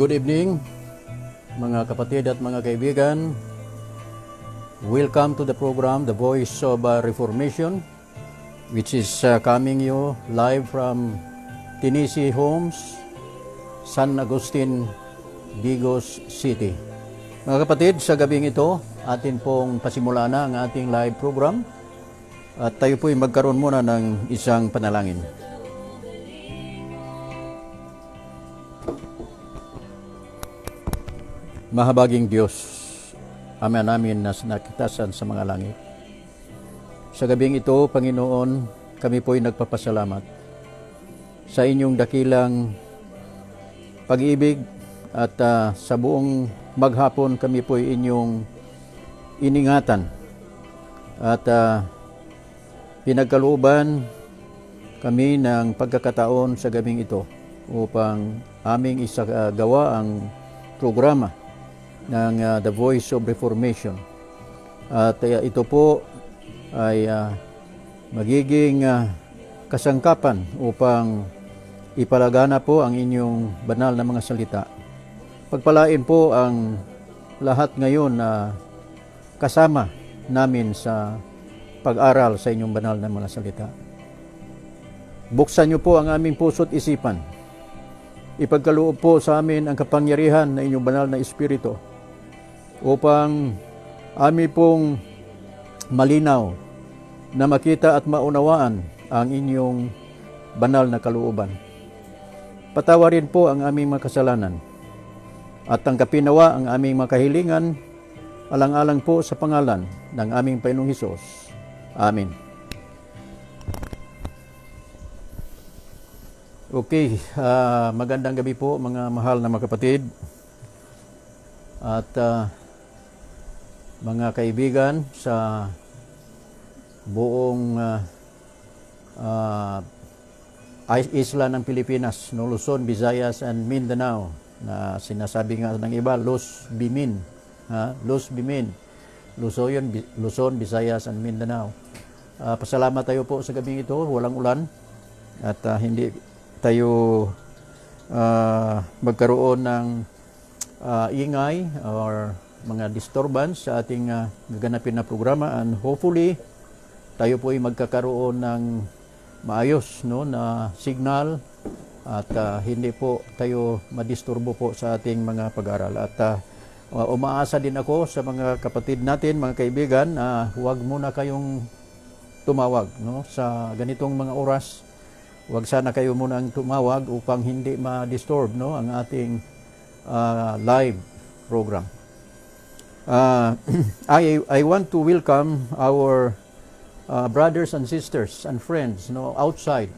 Good evening, mga kapatid at mga kaibigan. Welcome to the program, The Voice of Reformation, which is coming you live from Tennessee Homes, San Agustin, Digos City. Mga kapatid, sa gabing ito, atin pong pasimula na ang ating live program at tayo po'y magkaroon muna ng isang panalangin. Mahabaging Diyos, Ama namin na nakitasan sa mga langit. Sa gabing ito, Panginoon, kami po'y nagpapasalamat sa inyong dakilang pag-ibig at sa buong maghapon kami po'y inyong iningatan at pinagkalooban kami ng pagkakataon sa gabing ito upang aming isagawa ang programa ng The Voice of Reformation. At ito po ay magiging kasangkapan upang ipalagana po ang inyong banal na mga salita. Pagpalain po ang lahat ngayon na kasama namin sa pag-aral sa inyong banal na mga salita. Buksan niyo po ang aming puso't isipan. Ipagkaloob po sa amin ang kapangyarihan ng inyong banal na Espiritu upang amin pong malinaw na makita at maunawaan ang inyong banal na kalooban. Patawarin po ang aming mga kasalanan at tanggapin nawa ang aming mga kahilingan alang-alang po sa pangalan ng aming Panginoong Hesus. Amen. Okay, magandang gabi po mga mahal na mga kapatid at mga kaibigan sa buong isla ng Pilipinas, no, Luzon, Visayas, and Mindanao, na sinasabi nga ng iba, Luz Bimin, Luz Bimin, Luzon, Visayas, and Mindanao. Pasalamat tayo po sa gabing ito, walang ulan, at hindi tayo magkaroon ng ingay or mga disturbance sa ating gaganapin na programa, and hopefully tayo po ay magkakaroon ng maayos, no, na signal at hindi po tayo madisturbo po sa ating mga pag-aaral. At umaasa din ako sa mga kapatid natin, mga kaibigan, na huwag muna kayong tumawag, no, sa ganitong mga oras. Huwag sana kayo munang tumawag upang hindi ma-disturb, no, ang ating live program. I want to welcome our brothers and sisters and friends, no, outside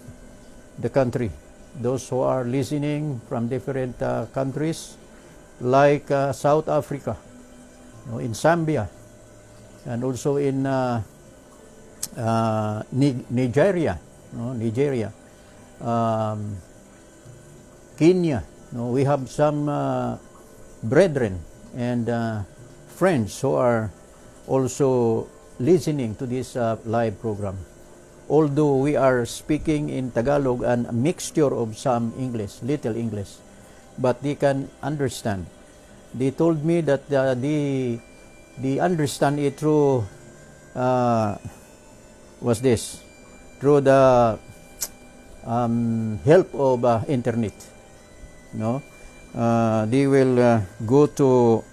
the country. Those who are listening from different countries like South Africa, no, in Zambia, and also in Nigeria, no, Kenya. No, we have some brethren and friends who are also listening to this live program. Although we are speaking in Tagalog and a mixture of some English, little English, but they can understand. They told me that they understand it through through the help of internet. No, they will go to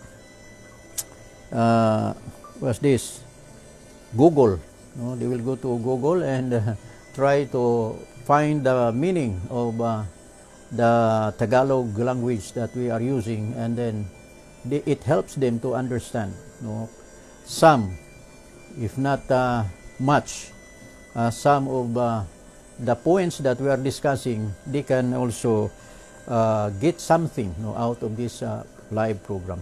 Google. No, they will go to Google and try to find the meaning of the Tagalog language that we are using, and then it helps them to understand, no, some, if not much, some of the points that we are discussing. They can also get something, no, out of this live program.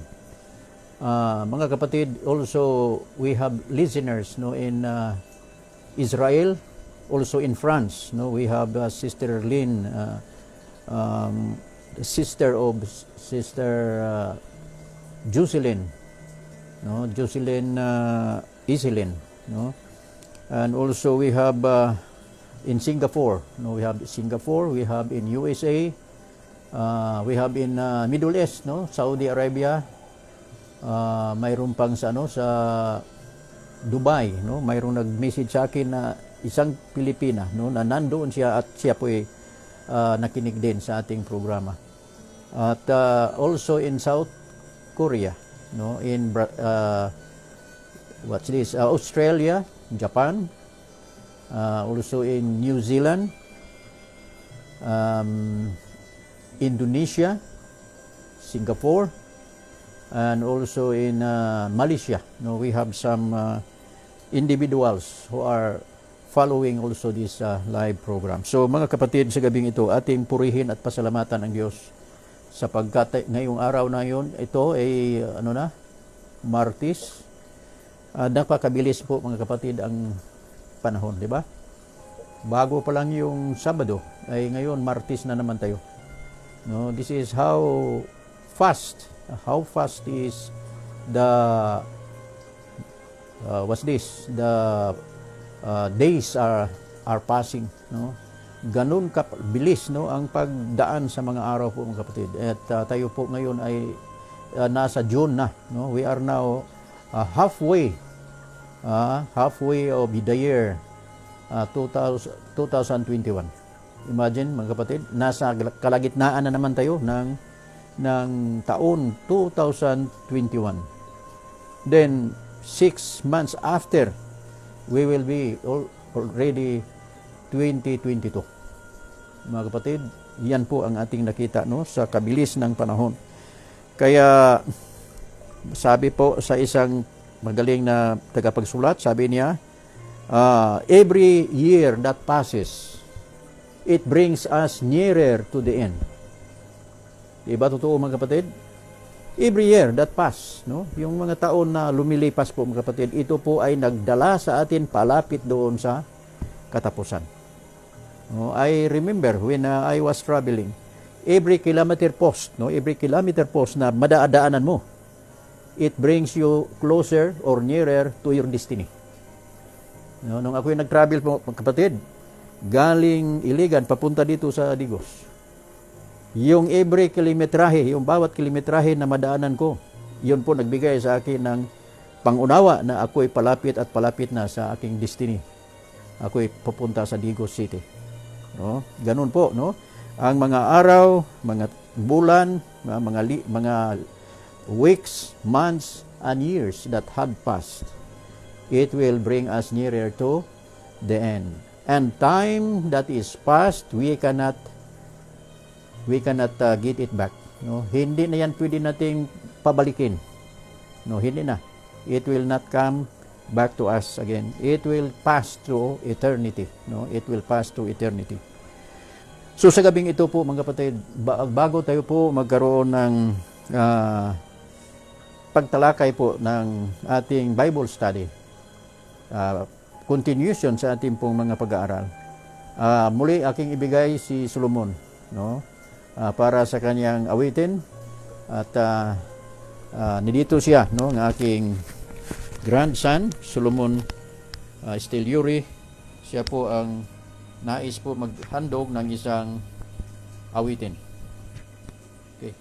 Mga kapatid, also we have listeners, no, in Israel, also in France. No, we have Sister Lynn, the sister of Sister Jocelyn, no, Jocelyn Iselin, no, and also we have in Singapore, no, we have in USA, We have in Middle East, no? Saudi Arabia, mayroon pang sa Dubai, no? Mayroong nag-message sa akin na isang Pilipina, no, na nandoon siya at siya po ay nakinig din sa ating programa. At also in South Korea, no, in what's this? Australia, Japan, also in New Zealand, Indonesia, Singapore, and also in Malaysia. No, we have some individuals who are following also this live program. So mga kapatid, sa gabing ito, ating purihin at pasalamatan ang Diyos sapagkat ngayong araw na yun, ito ay Martes. Napakabilis po mga kapatid ang panahon, di ba? Bago pa lang yung Sabado, ay ngayon Martes na naman tayo. No, this is how fast is the days are passing, no? Ganun bilis, no, ang pagdaan sa mga araw po mga kapatid. At tayo po ngayon ay nasa June na, no? We are now halfway of the year 2021. Imagine mga kapatid, nasa kalagitnaan na naman tayo ng taon 2021. Then 6 months after, we will be already 2022. Mga kapatid, yan po ang ating nakita, no, sa kabilis ng panahon. Kaya sabi po sa isang magaling na tagapagsulat, sabi niya, every year that passes, it brings us nearer to the end. Diba totoo mga kapatid? Every year that pass, no? Yung mga taon na lumilipas po mga kapatid, ito po ay nagdala sa atin palapit doon sa katapusan. No, I remember when I was traveling, every kilometer post na madadaanan mo, it brings you closer or nearer to your destiny. No, nung ako yung nag-travel po mga kapatid, galing Iligan papunta dito sa Digos, yung every kilometrahe, yung bawat kilometrahe na madaanan ko, yun po nagbigay sa akin ng pangunawa na ako'y palapit at palapit na sa aking destiny. Ako'y pupunta sa Digos City. No? Ganun po, no? Ang mga araw, mga bulan, mga weeks, months, and years that had passed, it will bring us nearer to the end. And time that is past, we cannot get it back. No, hindi na yan pwede nating pabalikin. No, hindi na. It will not come back to us again. It will pass to eternity. No, it will pass to eternity. So sa gabing ito po mga kapatid, bago tayo po magkaroon ng pagtalakay po ng ating Bible study, continuation sa ating pong mga pag-aaral, muli aking ibigay si Solomon, no, para sa kanyang awitin. At nandito siya, no, ng aking grandson Solomon Esteliuri. Siya po ang nais po maghandog ng isang awitin. Okay.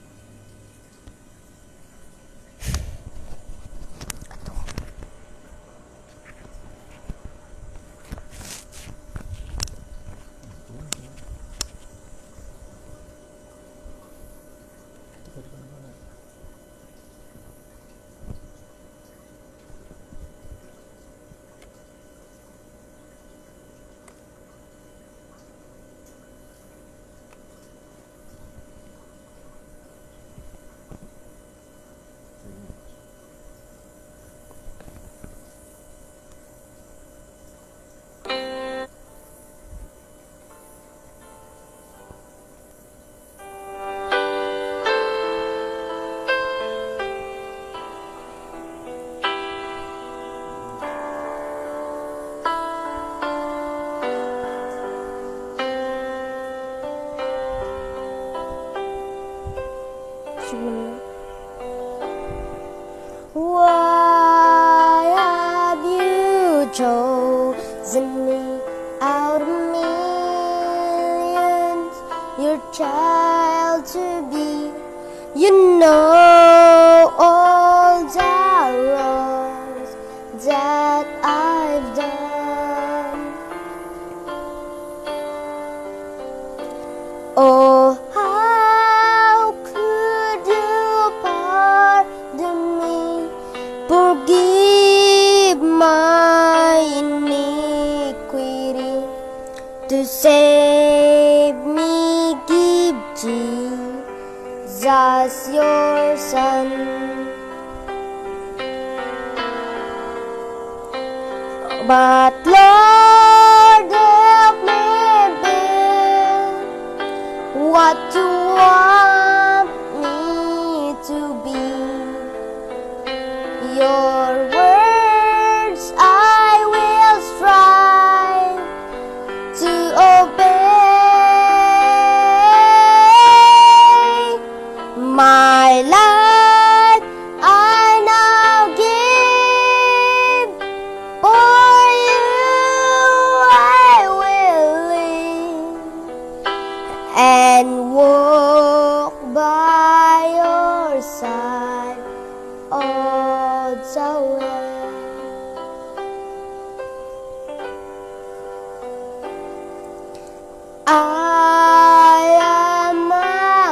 Why have you chosen me out of millions? Your child called to be. You know all the wrongs that I've done. Oh, how could you pardon me? Forgive my iniquity. To save me, give Jesus your Son. But Lord, help me be what you want me to be. Your words I will strive to obey. My life I now give, for you I will live and walk by your side all the way. I am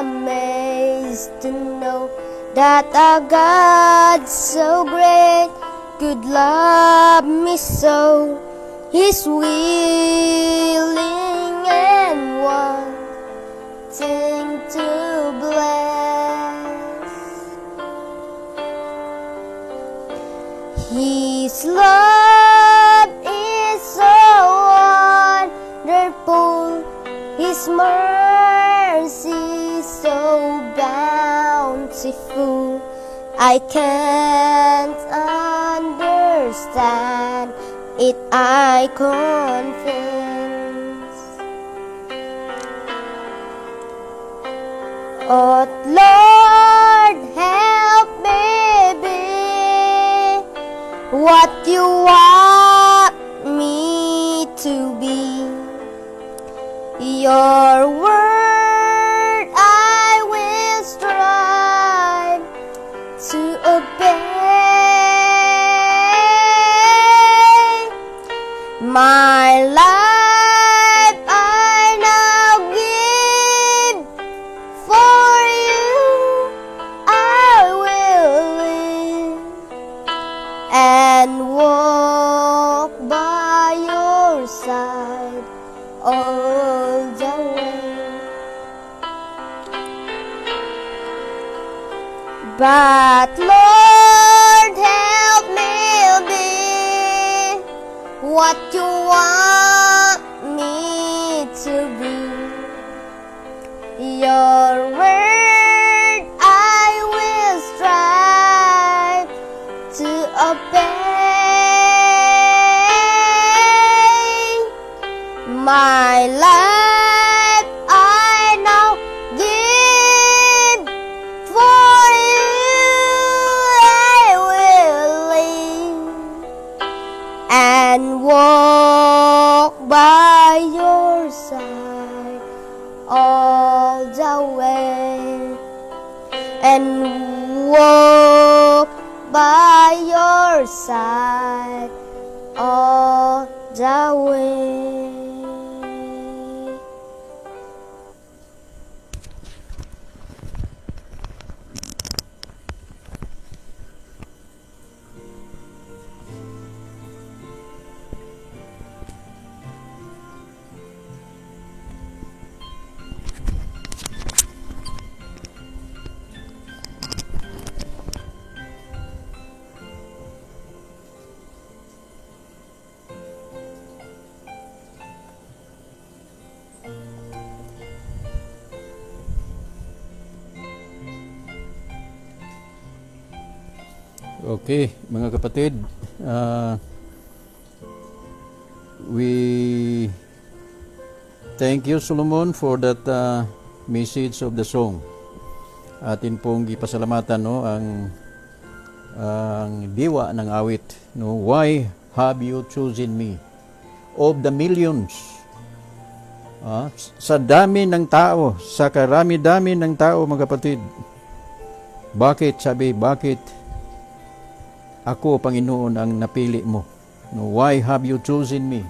amazed to know that a God so great could love me so. He's willing and wanting to bless. His love is so wonderful, His mercy so bountiful. I can't understand it, I confess. Oh Lord, help me be what you want me to be. Your word I will strive to obey. My life I now give, for you I will live and walk by your side all the way. But Lord, help me be what you want me to be. Your word I will strive to obey. My life I now give, for you I will live and walk by your side all the way, and walk by your side all the way. Okay, mga kapatid, we thank you, Solomon, for that message of the song. Atin pong ipasalamatan, no, ang diwa ng awit, no, why have you chosen me of the millions Sa dami ng tao, sa karami-dami ng tao, mga kapatid. Bakit ako, Panginoon, ang napili mo? No, why have you chosen me?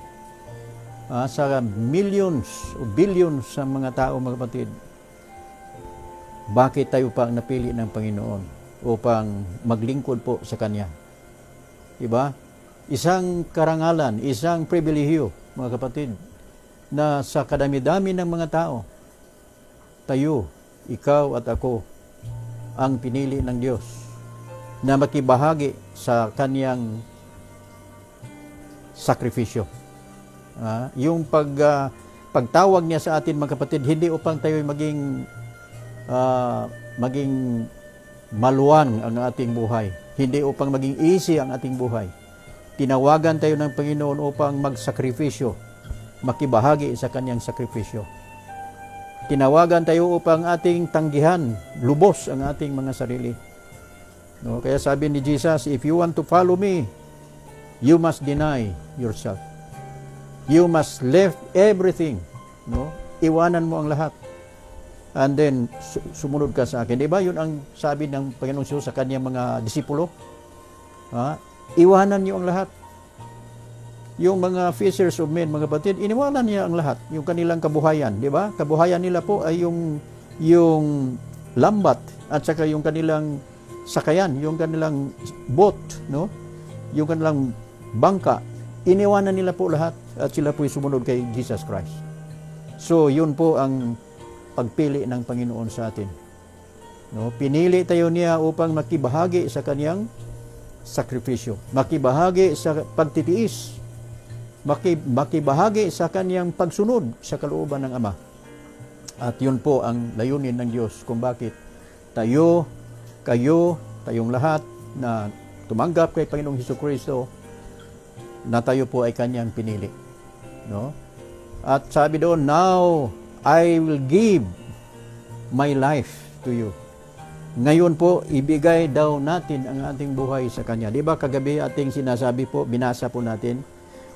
Sa millions o billions sa mga tao, mga kapatid, bakit tayo pa ang napili ng Panginoon upang maglingkod po sa Kanya? Diba? Isang karangalan, isang pribilehiyo, mga kapatid, na sa kadami-dami ng mga tao, tayo, ikaw at ako, ang pinili ng Diyos na makibahagi sa Kanyang sakripisyo. Yung pagtawag niya sa atin, mga kapatid, hindi upang tayo maging maluwang ang ating buhay, hindi upang maging easy ang ating buhay. Tinawagan tayo ng Panginoon upang magsakripisyo, makibahagi sa Kanyang sakripisyo. Tinawagan tayo upang ating tanggihan, lubos ang ating mga sarili. No, kaya sabi ni Jesus, if you want to follow me, you must deny yourself. You must leave everything. No? Iwanan mo ang lahat. And then, sumunod ka sa akin. Diba yun ang sabi ng Panginoong Diyos sa Kanyang mga disipulo? Iwanan niyo ang lahat. Yung mga fishers of men, mga kapatid, iniwanan niya ang lahat. Yung kanilang kabuhayan, di ba? Kabuhayan nila po ay yung lambat at saka yung kanilang sakayan, yung kanilang boat, no? Yung kanilang bangka. Iniwanan nila po lahat at sila po sumunod kay Jesus Christ. So, yun po ang pagpili ng Panginoon sa atin. No? Pinili tayo niya upang makibahagi sa Kanyang sakripisyo, makibahagi sa pagtitiis, makibahagi sa Kanyang pagsunod sa kalooban ng Ama. At yun po ang layunin ng Diyos kung bakit tayo, kayo, tayong lahat na tumanggap kay Panginoong Hesukristo, na tayo po ay Kanyang pinili. No? At sabi doon, now I will give my life to you. Ngayon po, ibigay daw natin ang ating buhay sa Kanya. Di ba kagabi ating sinasabi po, binasa po natin,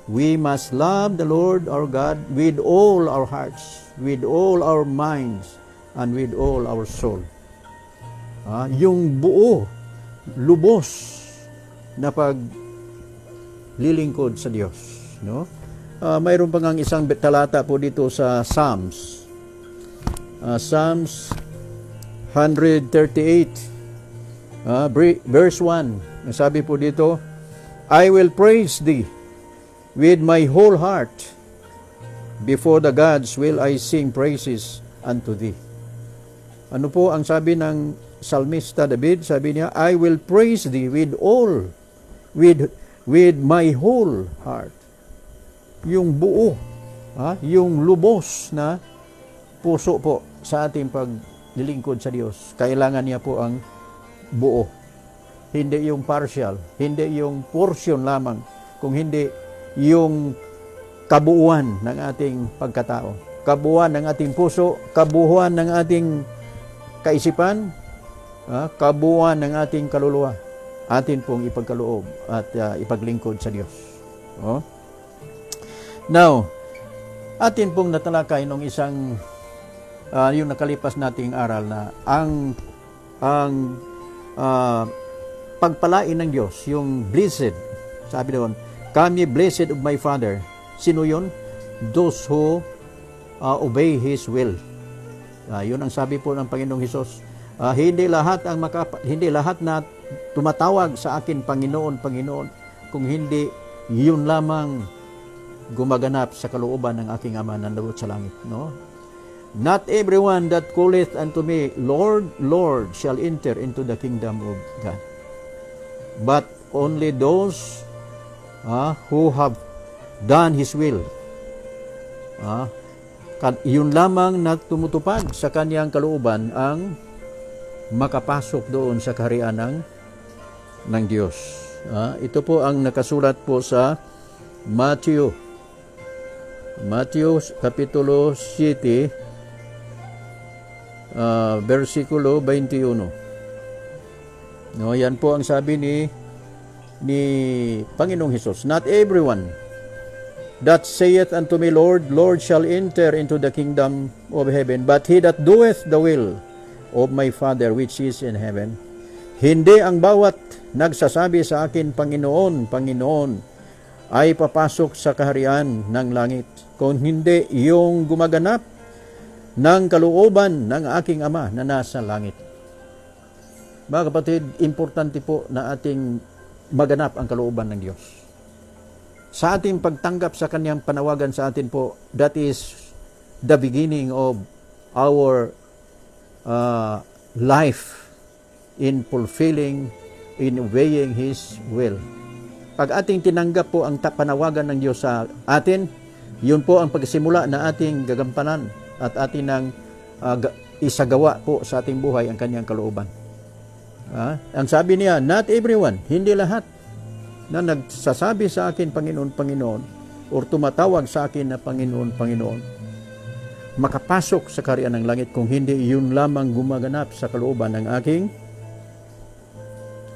we must love the Lord our God with all our hearts, with all our minds, and with all our soul. Yung buo, lubos na paglilingkod sa Diyos. No? Mayroon pa ngang isang talata po dito sa Psalms. Psalms 138, verse 1. Sabi po dito, I will praise thee with my whole heart. Before the gods will I sing praises unto thee. Ano po ang sabi ng Psalmista David? Sabi niya, I will praise thee with my whole heart. Yung buo, yung lubos na puso po sa ating paglilingkod sa Diyos. Kailangan niya po ang buo. Hindi yung partial, hindi yung portion lamang, kung hindi yung kabuuan ng ating pagkatao. Kabuuan ng ating puso, kabuuan ng ating kaisipan, kabuuan ng ating kaluluwa. Atin pong ipagkaloob at ipaglingkod sa Diyos. Now, atin pong natalakay nung isang yung nakalipas nating aral na ang pagpalain ng Diyos, yung blessed, sabi doon, come ye blessed of my Father. Sino yun? Those who obey His will. Yun ang sabi po ng Panginoong Hesus. Hindi lahat na tumatawag sa akin, Panginoon, Panginoon, kung hindi yun lamang gumaganap sa kalooban ng aking Ama na narot sa langit. No? Not everyone that calleth unto me, Lord, Lord, shall enter into the kingdom of God. But only those who have done His will. Yun lamang na tumutupad sa Kanyang kalooban ang makapasok doon sa kaharian ng Diyos. Ito po ang nakasulat po sa Matthew Kapitulo 7, versikulo 21. No, yan po ang sabi ni Panginoong Hesus. Not everyone that saith unto me, Lord, Lord, shall enter into the kingdom of heaven, but he that doeth the will of my Father which is in heaven. Hindi ang bawat nagsasabi sa akin, Panginoon, Panginoon, ay papasok sa kaharian ng langit, kung hindi yung gumaganap ng kalooban ng aking Ama na nasa langit. Mga kapatid, importante po na ating maganap ang kalooban ng Diyos. Sa ating pagtanggap sa kanyang panawagan sa atin po, that is the beginning of our life in fulfilling, in obeying His will. Pag ating tinanggap po ang panawagan ng Diyos sa atin, yun po ang pagsimula na ating gagampanan at atin ang isagawa po sa ating buhay ang kanyang kalooban. Ang sabi niya, not everyone, hindi lahat na nagsasabi sa akin, Panginoon, Panginoon, or tumatawag sa akin na Panginoon, Panginoon, makapasok sa kaharian ng langit kung hindi yun lamang gumaganap sa kalooban ng aking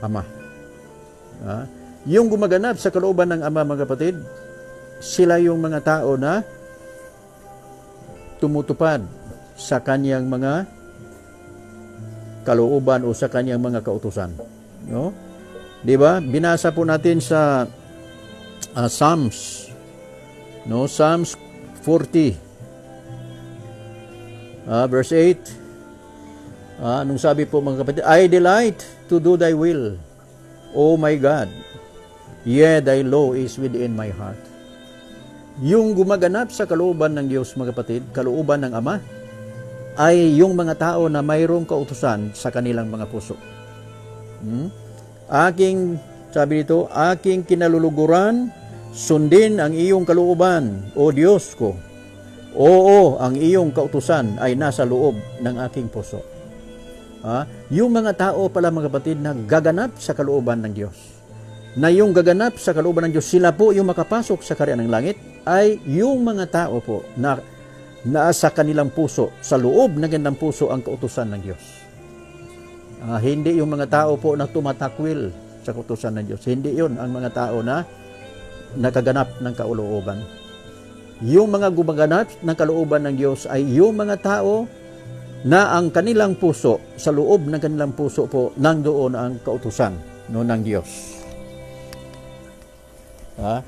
Ama. Yung gumaganap sa kalooban ng Ama, mga kapatid, sila yung mga tao na tumutupad sa kanyang mga kalooban o sa kanyang mga kautusan. No? Di ba? Binasa po natin sa Psalms. No, Psalms 40. Verse 8. Anong sabi po, mga kapatid? I delight to do thy will, O my God. Yea, thy law is within my heart. Yung gumaganap sa kalooban ng Diyos, mga kapatid, kalooban ng Ama, ay yung mga tao na mayroong kautusan sa kanilang mga puso. Sabi dito, aking kinaluluguran, sundin ang iyong kalooban, O Diyos ko. Oo, ang iyong kautusan ay nasa loob ng aking puso. Yung mga tao pala, mga kapatid, na gaganap sa kalooban ng Diyos, na yung gaganap sa kalooban ng Diyos, sila po yung makapasok sa kaharian ng langit, ay yung mga tao po na sa kanilang puso, sa loob ng kanilang puso ang kautusan ng Diyos. Hindi yung mga tao po na tumatakwil sa kautusan ng Diyos. Hindi yun ang mga tao na nakaganap ng kalooban. Yung mga gumaganap ng kalooban ng Diyos ay yung mga tao na ang kanilang puso, sa loob ng kanilang puso po, nandoon ang kautusan ng Diyos.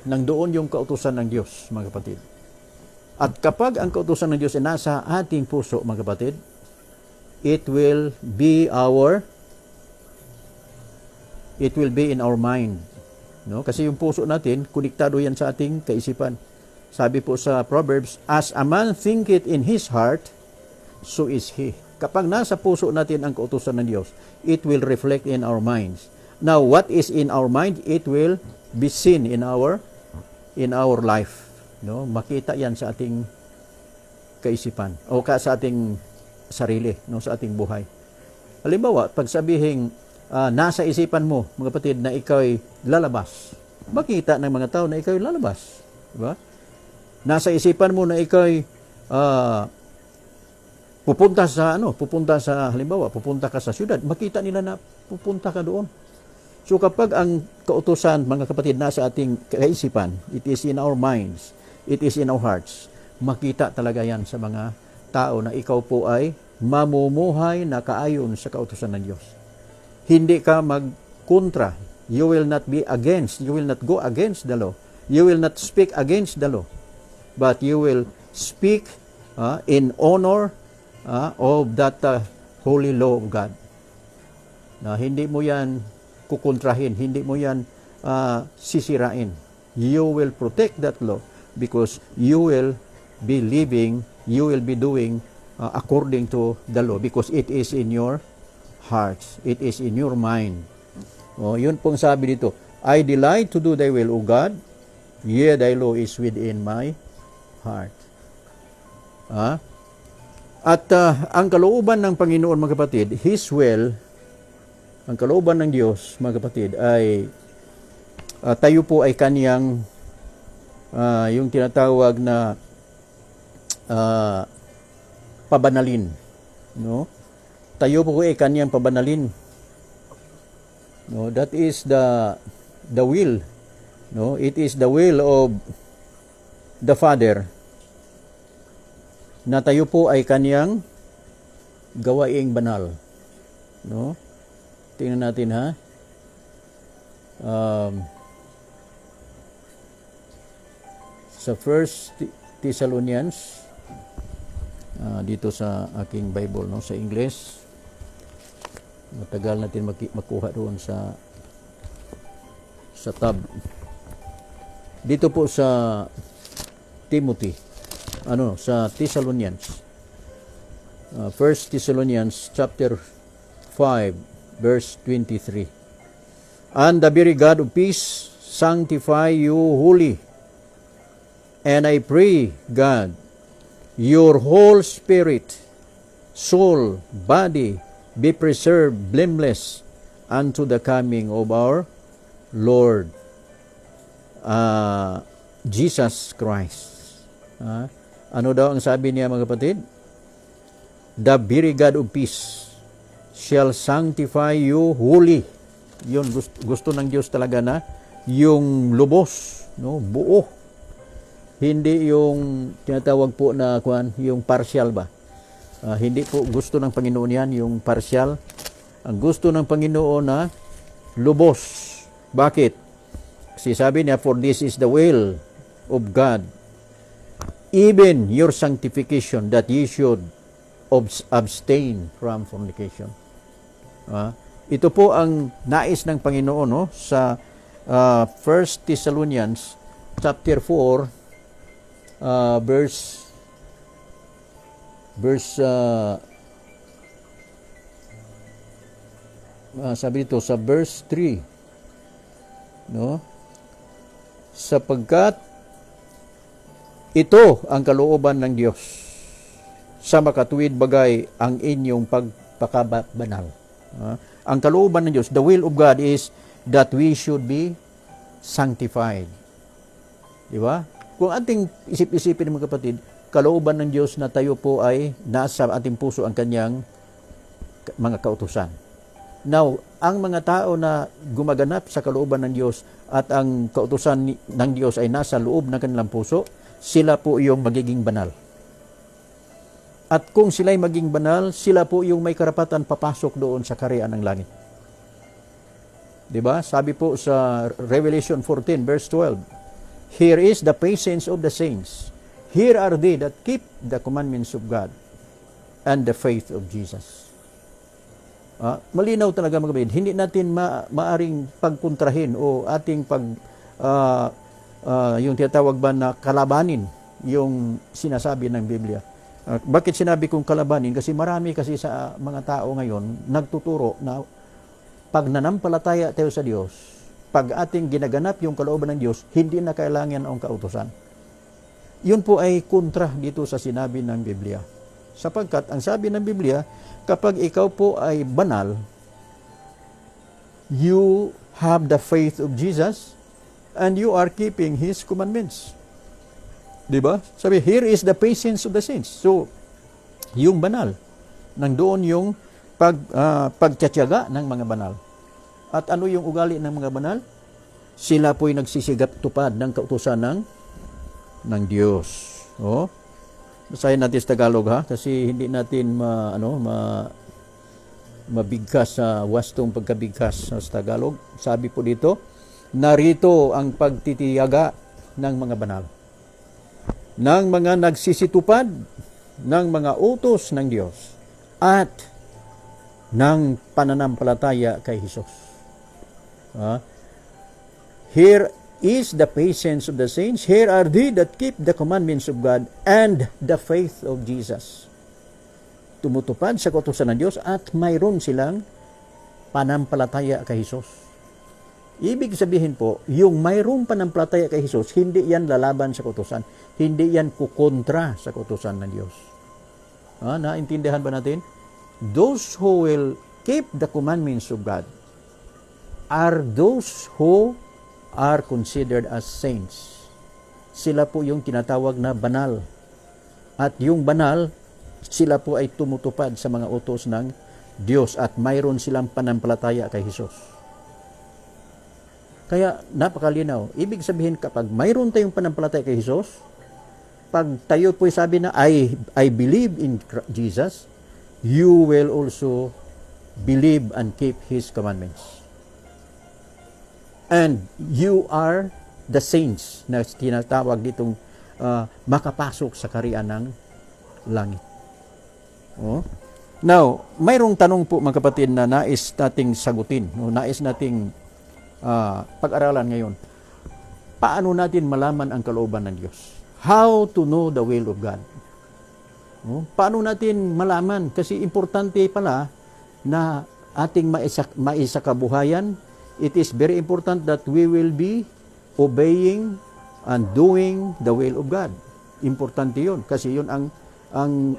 Nandoon yung kautusan ng Diyos, mga kapatid. At kapag ang kautusan ng Diyos ay nasa ating puso, mga kapatid, it will be in our mind. No? Kasi yung puso natin, konektado yan sa ating kaisipan. Sabi po sa Proverbs, as a man thinketh in his heart, so is he. Kapag nasa puso natin ang kautusan ng Diyos, it will reflect in our minds. Now, what is in our mind? It will be seen in our life. No? Makita yan sa ating kaisipan o sa ating sarili, no? Sa ating buhay. Halimbawa, pag sabihing nasa isipan mo, mga kapatid, na ikaw'y lalabas, makita ng mga tao na ikaw'y lalabas. Diba? Nasa isipan mo na ikaw'y pupunta ka sa syudad, makita nila na pupunta ka doon. So kapag ang kautusan, mga kapatid, nasa ating kaisipan, it is in our minds, it is in our hearts, makita talaga yan sa mga tao na ikaw po ay mamumuhay na kaayon sa kautusan ng Diyos. Hindi ka magkontra. You will not be against. You will not go against the law. You will not speak against the law. But you will speak in honor of that holy law of God. Na hindi mo yan kukontrahin. Hindi mo yan sisirain. You will protect that law because you will be living, you will be doing according to the law because it is in your hearts. It is in your mind. Yun pong sabi dito, I delight to do thy will, O God, yea, thy law is within my heart. At ang kalooban ng Panginoon, mga kapatid, His will, ang kalooban ng Diyos, mga kapatid, ay tayo po ay kaniyang yung tinatawag na pabanalin. No? Tayo po ay kaniyang pabanalin. No, that is the will. No, it is the will of the Father na tayo po ay kaniyang gawaing banal. No? Tingnan natin ha. Sa 1 Thessalonians, dito sa aking Bible, no, sa English, matagal natin makuha doon sa tab. Dito po sa Timothy, sa Thessalonians, 1 Thessalonians chapter 5 verse 23. And the very God of peace sanctify you wholly. And I pray, God, your whole spirit, soul, body be preserved blameless unto the coming of our Lord Jesus Christ. Ano daw ang sabi niya, mga kapatid? The very God of peace shall sanctify you wholly. Yun, gusto ng Diyos talaga na yung lubos, no, buo. Hindi yung tinatawag po na yung partial ba? Hindi po gusto ng Panginoon yan, yung partial. Ang gusto ng Panginoon na lubos. Bakit? Kasi sabi niya, for this is the will of God, even your sanctification, that ye should abstain from fornication. Ito po ang nais ng Panginoon, no? Sa 1 Thessalonians chapter 4 verse sabi dito sa verse 3, no, sapagkat ito ang kalooban ng Diyos sa makatuwid bagay ang inyong pagpakabanal. Ang kalooban ng Diyos, the will of God is that we should be sanctified. Di ba? Kung ating isip-isipin, mga kapatid, kalooban ng Diyos na tayo po ay nasa ating puso ang kanyang mga kautusan. Now, ang mga tao na gumaganap sa kalooban ng Diyos at ang kautusan ng Diyos ay nasa loob ng kanilang puso, sila po yung magiging banal. At kung sila'y maging banal, sila po yung may karapatan papasok doon sa kaharian ng langit. Diba? Sabi po sa Revelation 14 verse 12, here is the patience of the saints. Here are they that keep the commandments of God and the faith of Jesus. Malinaw talaga, mga kapatid. Hindi natin maaring pagkontrahin o ating yung tinatawag ba na kalabanin yung sinasabi ng Biblia. Bakit sinabi kong kalabanin? Kasi marami kasi sa mga tao ngayon nagtuturo na pag nanampalataya tayo sa Diyos, pag ating ginaganap yung kalooban ng Diyos, hindi na kailangan ang kautusan. Yun po ay kontra dito sa sinabi ng Biblia. Sapagkat ang sabi ng Biblia, kapag ikaw po ay banal, you have the faith of Jesus and you are keeping His commandments. Diba? Sabi, here is the patience of the saints. So, yung banal, nandoon yung pagtiyatyaga ng mga banal. At ano yung ugali ng mga banal? Sila po'y nagsisigap tupad ng kautusan ng Diyos. Basahin natin sa Tagalog, ha, kasi hindi natin mabigkas sa wastong pagkabigkas sa Tagalog. Sabi po dito, narito ang pagtitiyaga ng mga banal, ng mga nagsisitupad ng mga utos ng Diyos at ng pananampalataya kay Hesus. Here is the patience of the saints. Here are they that keep the commandments of God and the faith of Jesus. Tumutupad sa kautusan ng Diyos at mayroon silang panampalataya kay Hesus. Ibig sabihin po, yung mayroong panampalataya kay Hesus, hindi yan lalaban sa kautusan. Hindi yan kukontra sa kautusan ng Diyos. Naintindihan ba natin? Those who will keep the commandments of God are those who are considered as saints. Sila po yung tinatawag na banal. At yung banal, sila po ay tumutupad sa mga utos ng Diyos at mayroon silang panampalataya kay Hesus. Kaya napakalinaw. Ibig sabihin, kapag mayroon tayong panampalataya kay Hesus, kapag tayo po'y sabi na, I believe in Jesus, you will also believe and keep His commandments. And you are the saints na tinatawag ditong makapasok sa kaharian ng langit. Oh. Now, mayroong tanong po mga kapatid na nais nating sagutin, no? Nais nating pag-aralan ngayon. Paano natin malaman ang kalooban ng Diyos? How to know the will of God? No? Paano natin malaman? Kasi importante pala na ating maisakabuhayan. It is very important that we will be obeying and doing the will of God. Importante yun. Kasi yun ang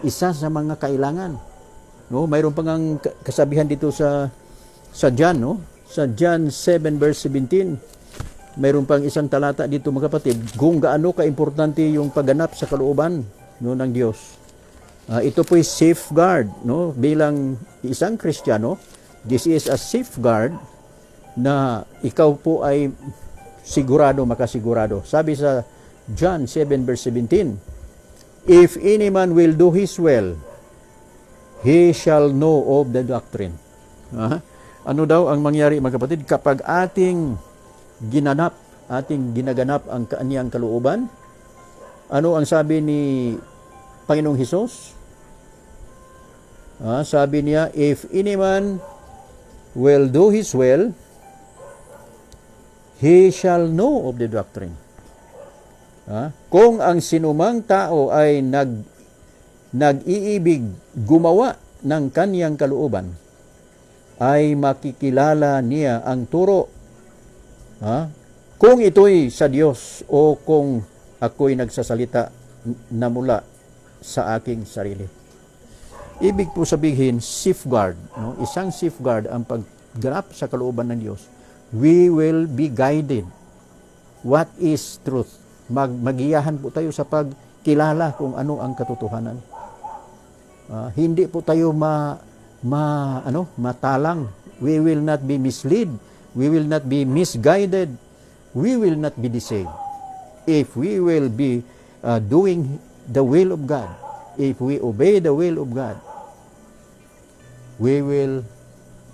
isa sa mga kailangan. No? Mayroon pang ang kasabihan dito sa John, no? Sa John 7 verse 17. Mayroon pang isang talata dito mga kapatid, kung gaano kaimportante yung pagganap sa kalooban, no, ng Diyos. Ito po'y safeguard, no, bilang isang Kristiyano. This is a safeguard na ikaw po ay makasigurado. Sabi sa John 7 verse 17, if any man will do his will, he shall know of the doctrine. Ano daw ang mangyari mga kapatid kapag ating ginaganap ang kaniyang kalooban? Ano ang sabi ni Panginoong Hesus? Sabi niya, if any man will do his will, he shall know of the doctrine. Kung ang sinumang tao ay nag-iibig gumawa ng kaniyang kalooban, ay makikilala niya ang turo. Kung ito'y sa Diyos o kung ako'y nagsasalita na mula sa aking sarili. Ibig po sabihin, safeguard. No? Isang safeguard ang pagganap sa kalooban ng Diyos. We will be guided. What is truth? Magiyahan po tayo sa pagkilala kung ano ang katotohanan. Hindi po tayo matalang. We will not be misled. We will not be misguided. We will not be deceived. If we will be doing the will of God, if we obey the will of God, we will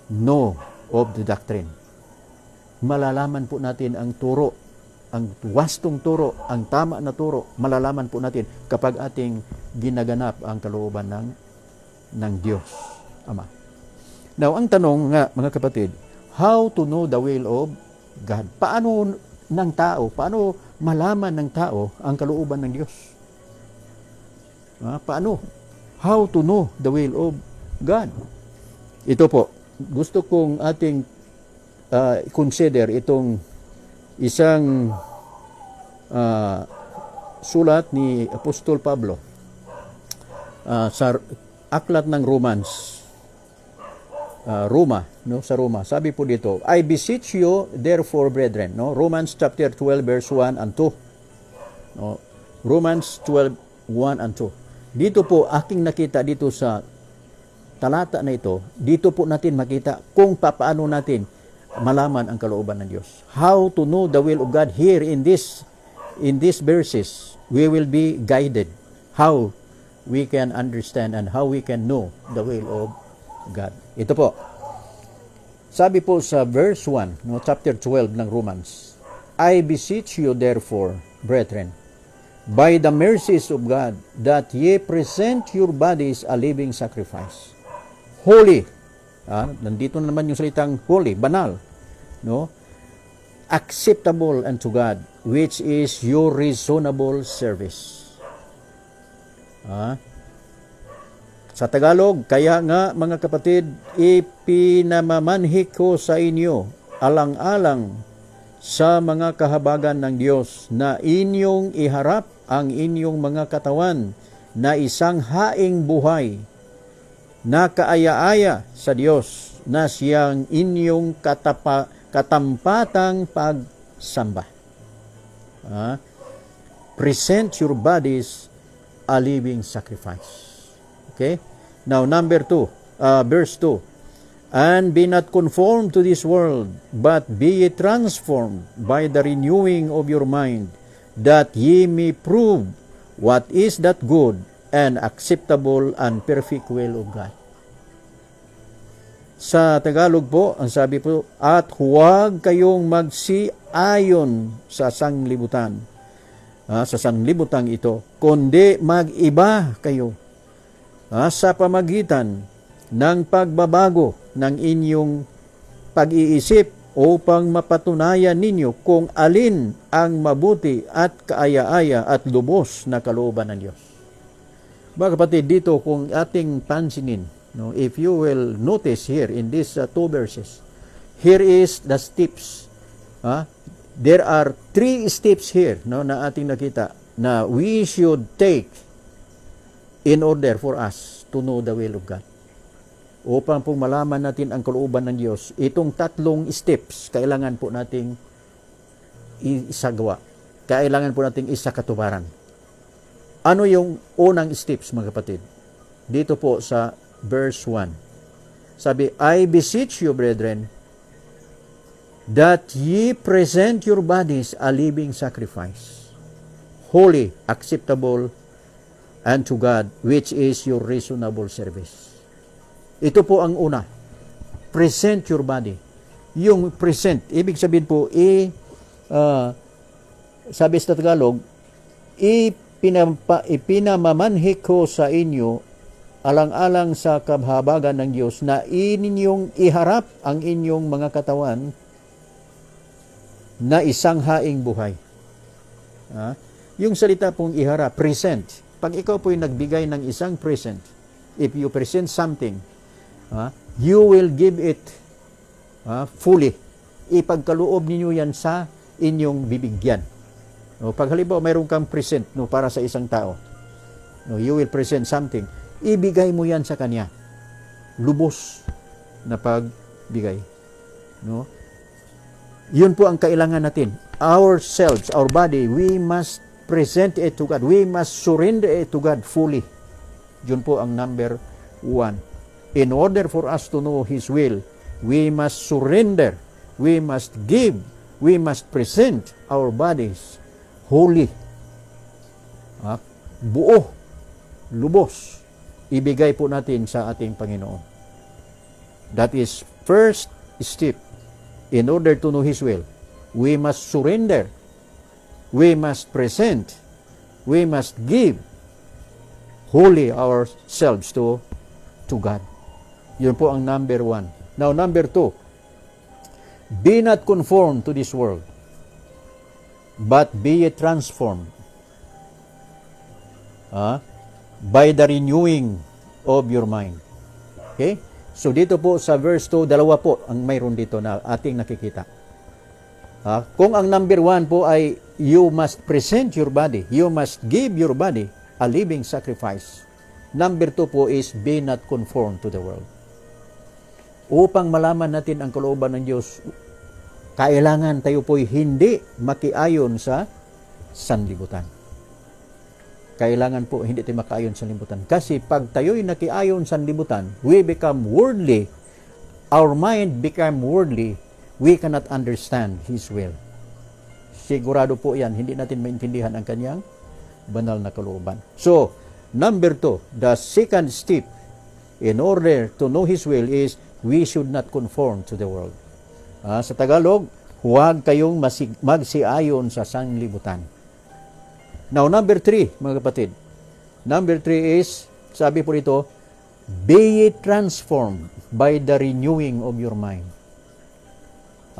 know of the doctrine. Malalaman po natin ang turo, ang wastong turo, ang tama na turo, malalaman po natin kapag ating ginaganap ang kalooban ng Diyos Ama. Now, ang tanong nga mga kapatid, how to know the will of God? Paano malaman ng tao ang kalooban ng Diyos? Paano? How to know the will of God? Ito po, gusto kong ating consider itong isang sulat ni Apostol Pablo sa aklat ng Roma, no, sa Roma. Sabi po dito, I beseech you therefore, brethren, no, Romans chapter 12 verse 1 and 2. No, Romans 12 1 and 2. Dito po aking nakita dito sa talata na ito, dito po natin makita kung paano natin malaman ang kalooban ng Diyos. How to know the will of God here in these verses. We will be guided how we can understand and how we can know the will of God. Ito po. Sabi po sa verse 1, no, chapter 12 ng Romans, I beseech you therefore, brethren, by the mercies of God, that ye present your bodies a living sacrifice, holy. Nandito naman yung salitang holy, banal, no? Acceptable unto God, which is your reasonable service. Sa Tagalog, kaya nga mga kapatid, ipinamamanhik ko sa inyo alang-alang sa mga kahabagan ng Diyos na inyong iharap ang inyong mga katawan na isang haing buhay na kaaya-aya sa Diyos na siyang inyong katampatang pagsamba. Present your bodies a living sacrifice. Okay? Now, number 2, verse 2. And be not conformed to this world, but be ye transformed by the renewing of your mind, that ye may prove what is that good and acceptable and perfect will of God. Sa Tagalog po, ang sabi po, at huwag kayong magsiayon sa sanglibutan, sa sanglibutang ito, kundi mag-iba kayo sa pamagitan ng pagbabago ng inyong pag-iisip upang mapatunayan ninyo kung alin ang mabuti at kaaya-aya at lubos na kalooban ng Diyos. Mga kapatid, dito kung ating pansinin, no, if you will notice here in these 2 verses, here is the steps. There are 3 steps here, no, na ating nakita na we should take in order for us to know the will of God. Upang pong malaman natin ang kalooban ng Diyos, itong 3 steps, kailangan po nating isagawa. Kailangan po nating isakatuparan. Ano yung unang steps, mga kapatid? Dito po sa verse 1. Sabi, I beseech you, brethren, that ye present your bodies a living sacrifice, holy, acceptable unto God, which is your reasonable service. Ito po ang una. Present your body. Yung present, ibig sabihin po, sabi sa Tagalog, ipinamamanhik ko sa inyo alang-alang sa kahabagan ng Diyos na ininyong iharap ang inyong mga katawan na isang haing buhay. Yung salita pong iharap, present. Pag ikaw po'y nagbigay ng isang present, if you present something, you will give it fully. Ipagkaloob ninyo yan sa inyong bibigyan. Pag halimbawa mayroon kang present para sa isang tao, you will present something, ibigay mo yan sa kanya. Lubos na pagbigay. Yun po ang kailangan natin. Ourselves, our body, we must present it to God. We must surrender it to God fully. Yun po ang number 1. In order for us to know His will, we must surrender, we must give, we must present our bodies holy. Buo, lubos, ibigay po natin sa ating Panginoon. That is first step. In order to know His will, we must surrender, we must present, we must give wholly ourselves to God. Yun po ang number 1. Now, number 2, be not conformed to this world, but be ye transformed by the renewing of your mind. Okay? So, dito po sa verse 2, dalawa po ang mayroon dito na ating nakikita. Kung ang number 1 po ay you must present your body, you must give your body a living sacrifice. Number 2 po is be not conformed to the world. Upang malaman natin ang kalooban ng Diyos, kailangan tayo po'y hindi makiayon sa sanlibutan. Kailangan po hindi tayo makaayon sa sanlibutan. Kasi pag tayo'y nakiayon sa sanlibutan, we become worldly, our mind become worldly, we cannot understand His will. Sigurado po yan, hindi natin maintindihan ang kanyang banal na kalooban. So, number 2, the second step in order to know His will is we should not conform to the world. Sa Tagalog, huwag kayong magsiayon sa sanlibutan. Now, number 3, mga kapatid. Number 3 is, sabi po dito, be ye transformed by the renewing of your mind.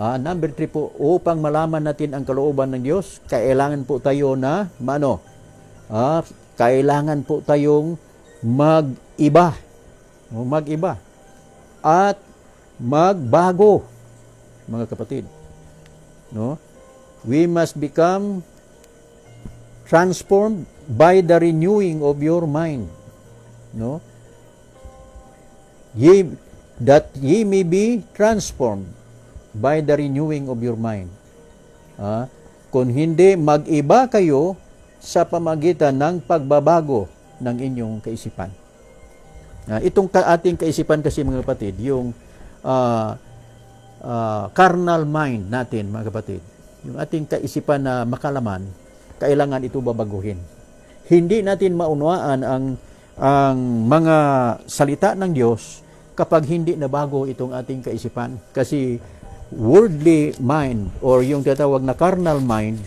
Number 3 po, upang malaman natin ang kalooban ng Diyos, kailangan po tayo na, kailangan po tayong mag-iba. Mag-iba. At magbago, mga kapatid. We must become transformed by the renewing of your mind. That ye may be transformed by the renewing of your mind. Kung hindi, mag-iba kayo sa pamagitan ng pagbabago ng inyong kaisipan. Itong ating kaisipan kasi, mga kapatid, yung carnal mind natin, mga kapatid, yung ating kaisipan na makalaman, kailangan ito babaguhin. Hindi natin maunawaan ang mga salita ng Diyos kapag hindi nabago itong ating kaisipan. Kasi worldly mind or yung tatawag na carnal mind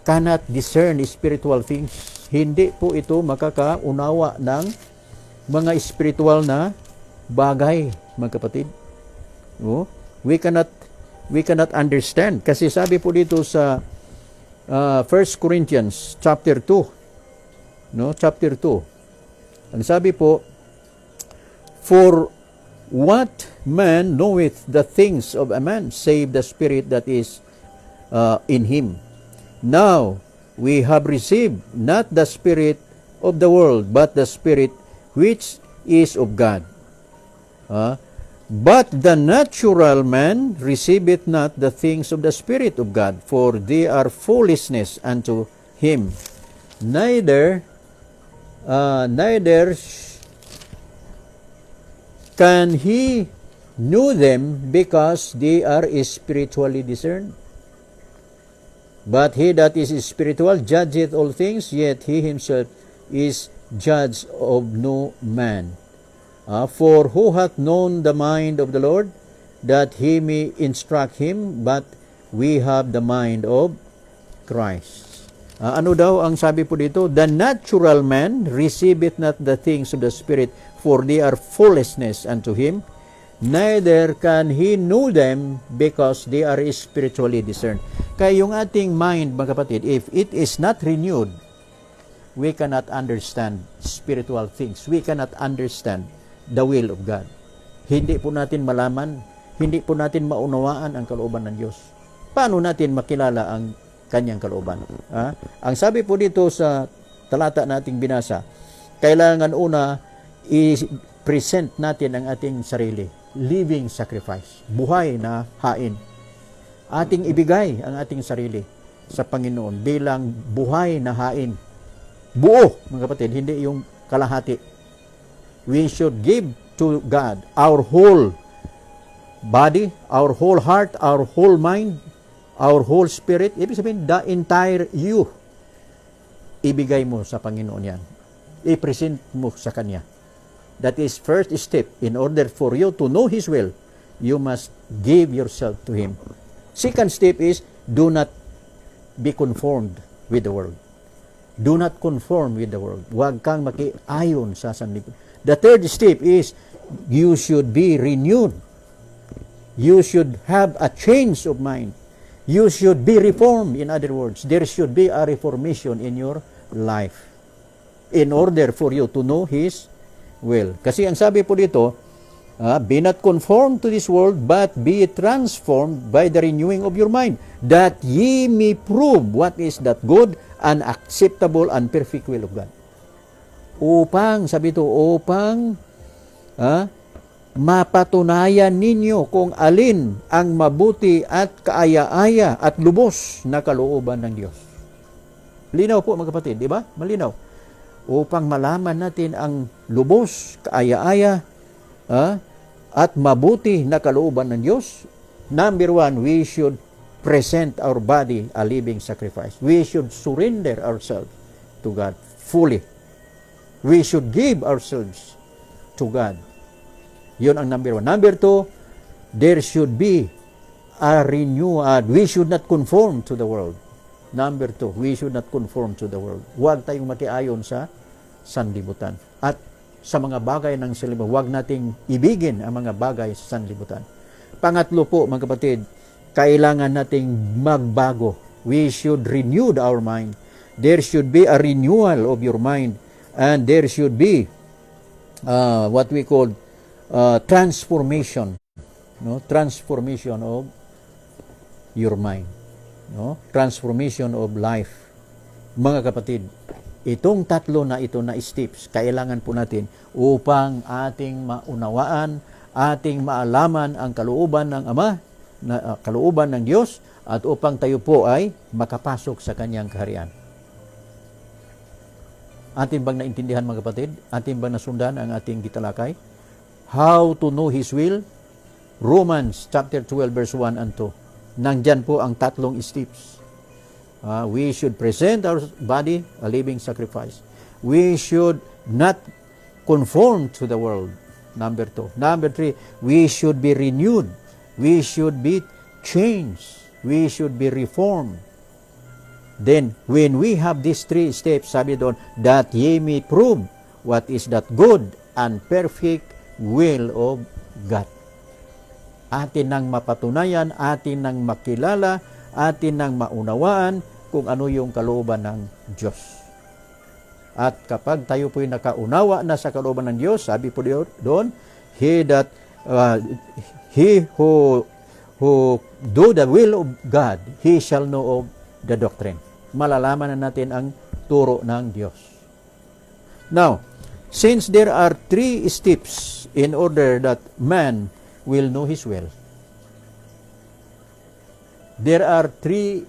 cannot discern spiritual things. Hindi po ito makakaunawa ng mga spiritual na bagay, mga kapatid. No? We cannot understand. Kasi sabi po dito sa 1 Corinthians chapter 2, no? Chapter 2. Ang sabi po, for what man knoweth the things of a man, save the spirit that is in him? Now we have received not the spirit of the world, but the spirit which is of God. But the natural man receiveth not the things of the Spirit of God, for they are foolishness unto him. Neither can he know them, because they are spiritually discerned. But he that is spiritual judgeth all things, yet he himself is judge of no man. For who hath known the mind of the Lord, that he may instruct him? But we have the mind of Christ. Ano daw ang sabi po dito? The natural man receiveth not the things of the Spirit, for they are foolishness unto him. Neither can he know them, because they are spiritually discerned. Kaya yung ating mind, mga kapatid, if it is not renewed, we cannot understand spiritual things. We cannot understand the will of God. Hindi po natin malaman, hindi po natin maunawaan ang kalooban ng Diyos. Paano natin makilala ang kanyang kalooban? Ang sabi po dito sa talata nating binasa, kailangan una i-present natin ang ating sarili, living sacrifice, buhay na hain. Ating ibigay ang ating sarili sa Panginoon bilang buhay na hain. Buo, mga kapatid, hindi yung kalahati. We should give to God our whole body, our whole heart, our whole mind, our whole spirit. Ibig sabihin, the entire you. Ibigay mo sa Panginoon yan. I-present mo sa Kanya. That is first step. In order for you to know His will, you must give yourself to Him. Second step is, do not be conformed with the world. Do not conform with the world. Huwag kang makiayon sa sanlibutan. The third step is, you should be renewed. You should have a change of mind. You should be reformed. In other words, there should be a reformation in your life in order for you to know His will. Kasi ang sabi po dito, be not conformed to this world, but be transformed by the renewing of your mind, that ye may prove what is that good and acceptable and perfect will of God. Upang, sabi ito, upang mapatunayan ninyo kung alin ang mabuti at kaaya-aya at lubos na kalooban ng Diyos. Malinaw po, mga kapatid, di ba? Malinaw. Upang malaman natin ang lubos, kaaya-aya, at mabuti na kalooban ng Diyos, number one, we should present our body a living sacrifice. We should surrender ourselves to God fully. We should give ourselves to God. Yun ang number one. Number two, there should be a renewal. We should not conform to the world. Number two, we should not conform to the world. Huwag tayong makiayon sa sanlibutan. At sa mga bagay ng sanlibutan, huwag nating ibigin ang mga bagay sa sanlibutan. Pangatlo po, mga kapatid, kailangan nating magbago. We should renew our mind. There should be a renewal of your mind. And there should be what we call transformation. No? Transformation of your mind. No? Transformation of life. Mga kapatid, itong tatlo na ito na steps, kailangan po natin upang ating maunawaan, ating maalaman ang kalooban ng Ama, kalooban ng Diyos, at upang tayo po ay makapasok sa Kanyang kaharian. Atin bang naintindihan, mga kapatid? Atin bang nasundan ang ating gitalakay? How to know His will? Romans chapter 12 verse 1 and 2. Nandyan po ang tatlong steps. We should present our body a living sacrifice. We should not conform to the world. Number 2. Number 3, we should be renewed. We should be changed. We should be reformed. Then, when we have these 3 steps, sabi doon, that ye may prove what is that good and perfect will of God. Atin nang mapatunayan, atin nang makilala, atin nang maunawaan kung ano yung kalooban ng Diyos. At kapag tayo po'y nakaunawa na sa kalooban ng Diyos, sabi po doon, he who do the will of God, he shall know of the doctrine. Malalaman na natin ang turo ng Diyos. Now, since there are 3 steps in order that man will know His will, there are three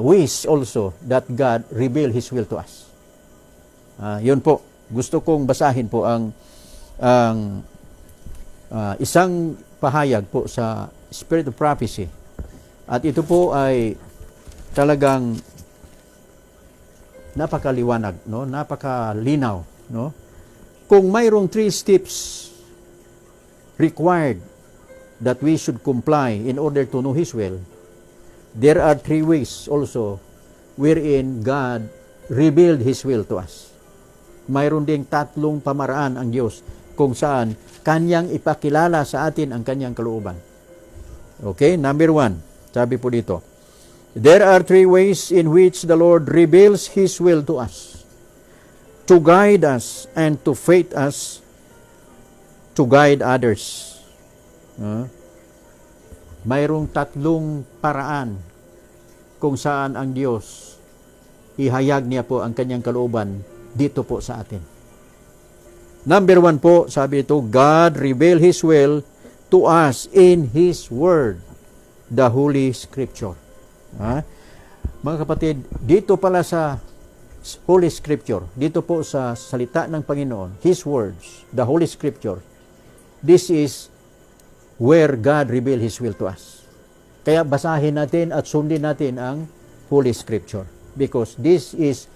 ways also that God reveal His will to us. Yun po. Gusto kong basahin po ang isang pahayag po sa Spirit of Prophecy. At ito po ay talagang napakaliwanag, no? Napakalinaw, no? Kung mayroong 3 steps required that we should comply in order to know His will, there are 3 ways also wherein God revealed His will to us. Mayroon ding 3 pamaraan ang Diyos kung saan Kanyang ipakilala sa atin ang Kanyang kalooban. Okay, number 1, sabi po dito, there are 3 ways in which the Lord reveals His will to us, to guide us and to faith us, to guide others. Mayroong 3 paraan kung saan ang Diyos ihayag niya po ang Kanyang kalooban dito po sa atin. Number 1 po, sabi ito, God revealed His will to us in His Word, the Holy Scripture. Mga kapatid, dito pala sa Holy Scripture, dito po sa salita ng Panginoon, His words, the Holy Scripture, this is where God revealed His will to us. Kaya basahin natin at sundin natin ang Holy Scripture because this is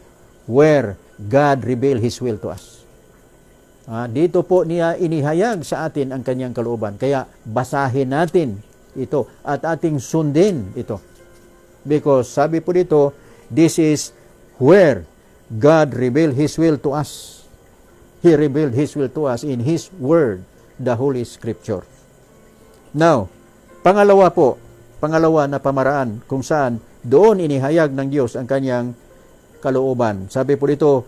where God revealed His will to us. Dito po niya inihayag sa atin ang Kanyang kalooban. Kaya basahin natin ito at ating sundin ito. Because sabi po dito, this is where God revealed His will to us. He revealed His will to us in His Word, the Holy Scripture. Now, pangalawa na pamaraan kung saan doon inihayag ng Diyos ang Kanyang kalooban. Sabi po dito,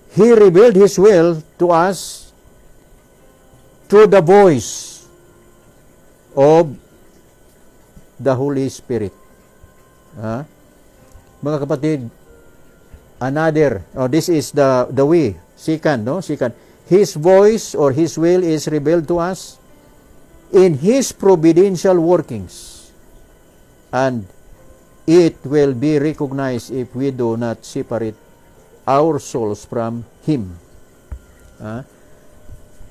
He revealed His will to us through the voice of the Holy Spirit. Mga kapatid, this is the way. Second. His voice or His will is revealed to us in His providential workings. And it will be recognized if we do not separate our souls from Him.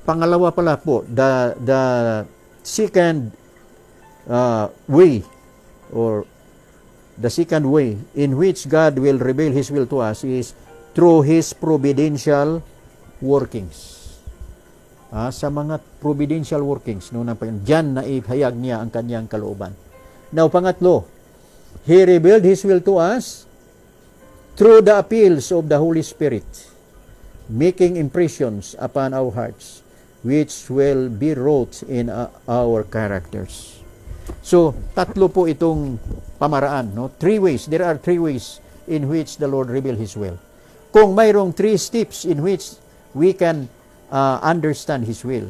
Pangalawa pala po, the second way or the second way in which God will reveal His will to us is through His providential workings. Sa mga providential workings, diyan na ihayag niya ang Kanyang kalooban. Now, pangatlo, He revealed His will to us through the appeals of the Holy Spirit, making impressions upon our hearts, which will be wrought in our characters. So, 3 po itong pamaraan. 3 ways. There are 3 ways in which the Lord revealed His will. Kung mayroong 3 steps in which we can understand His will,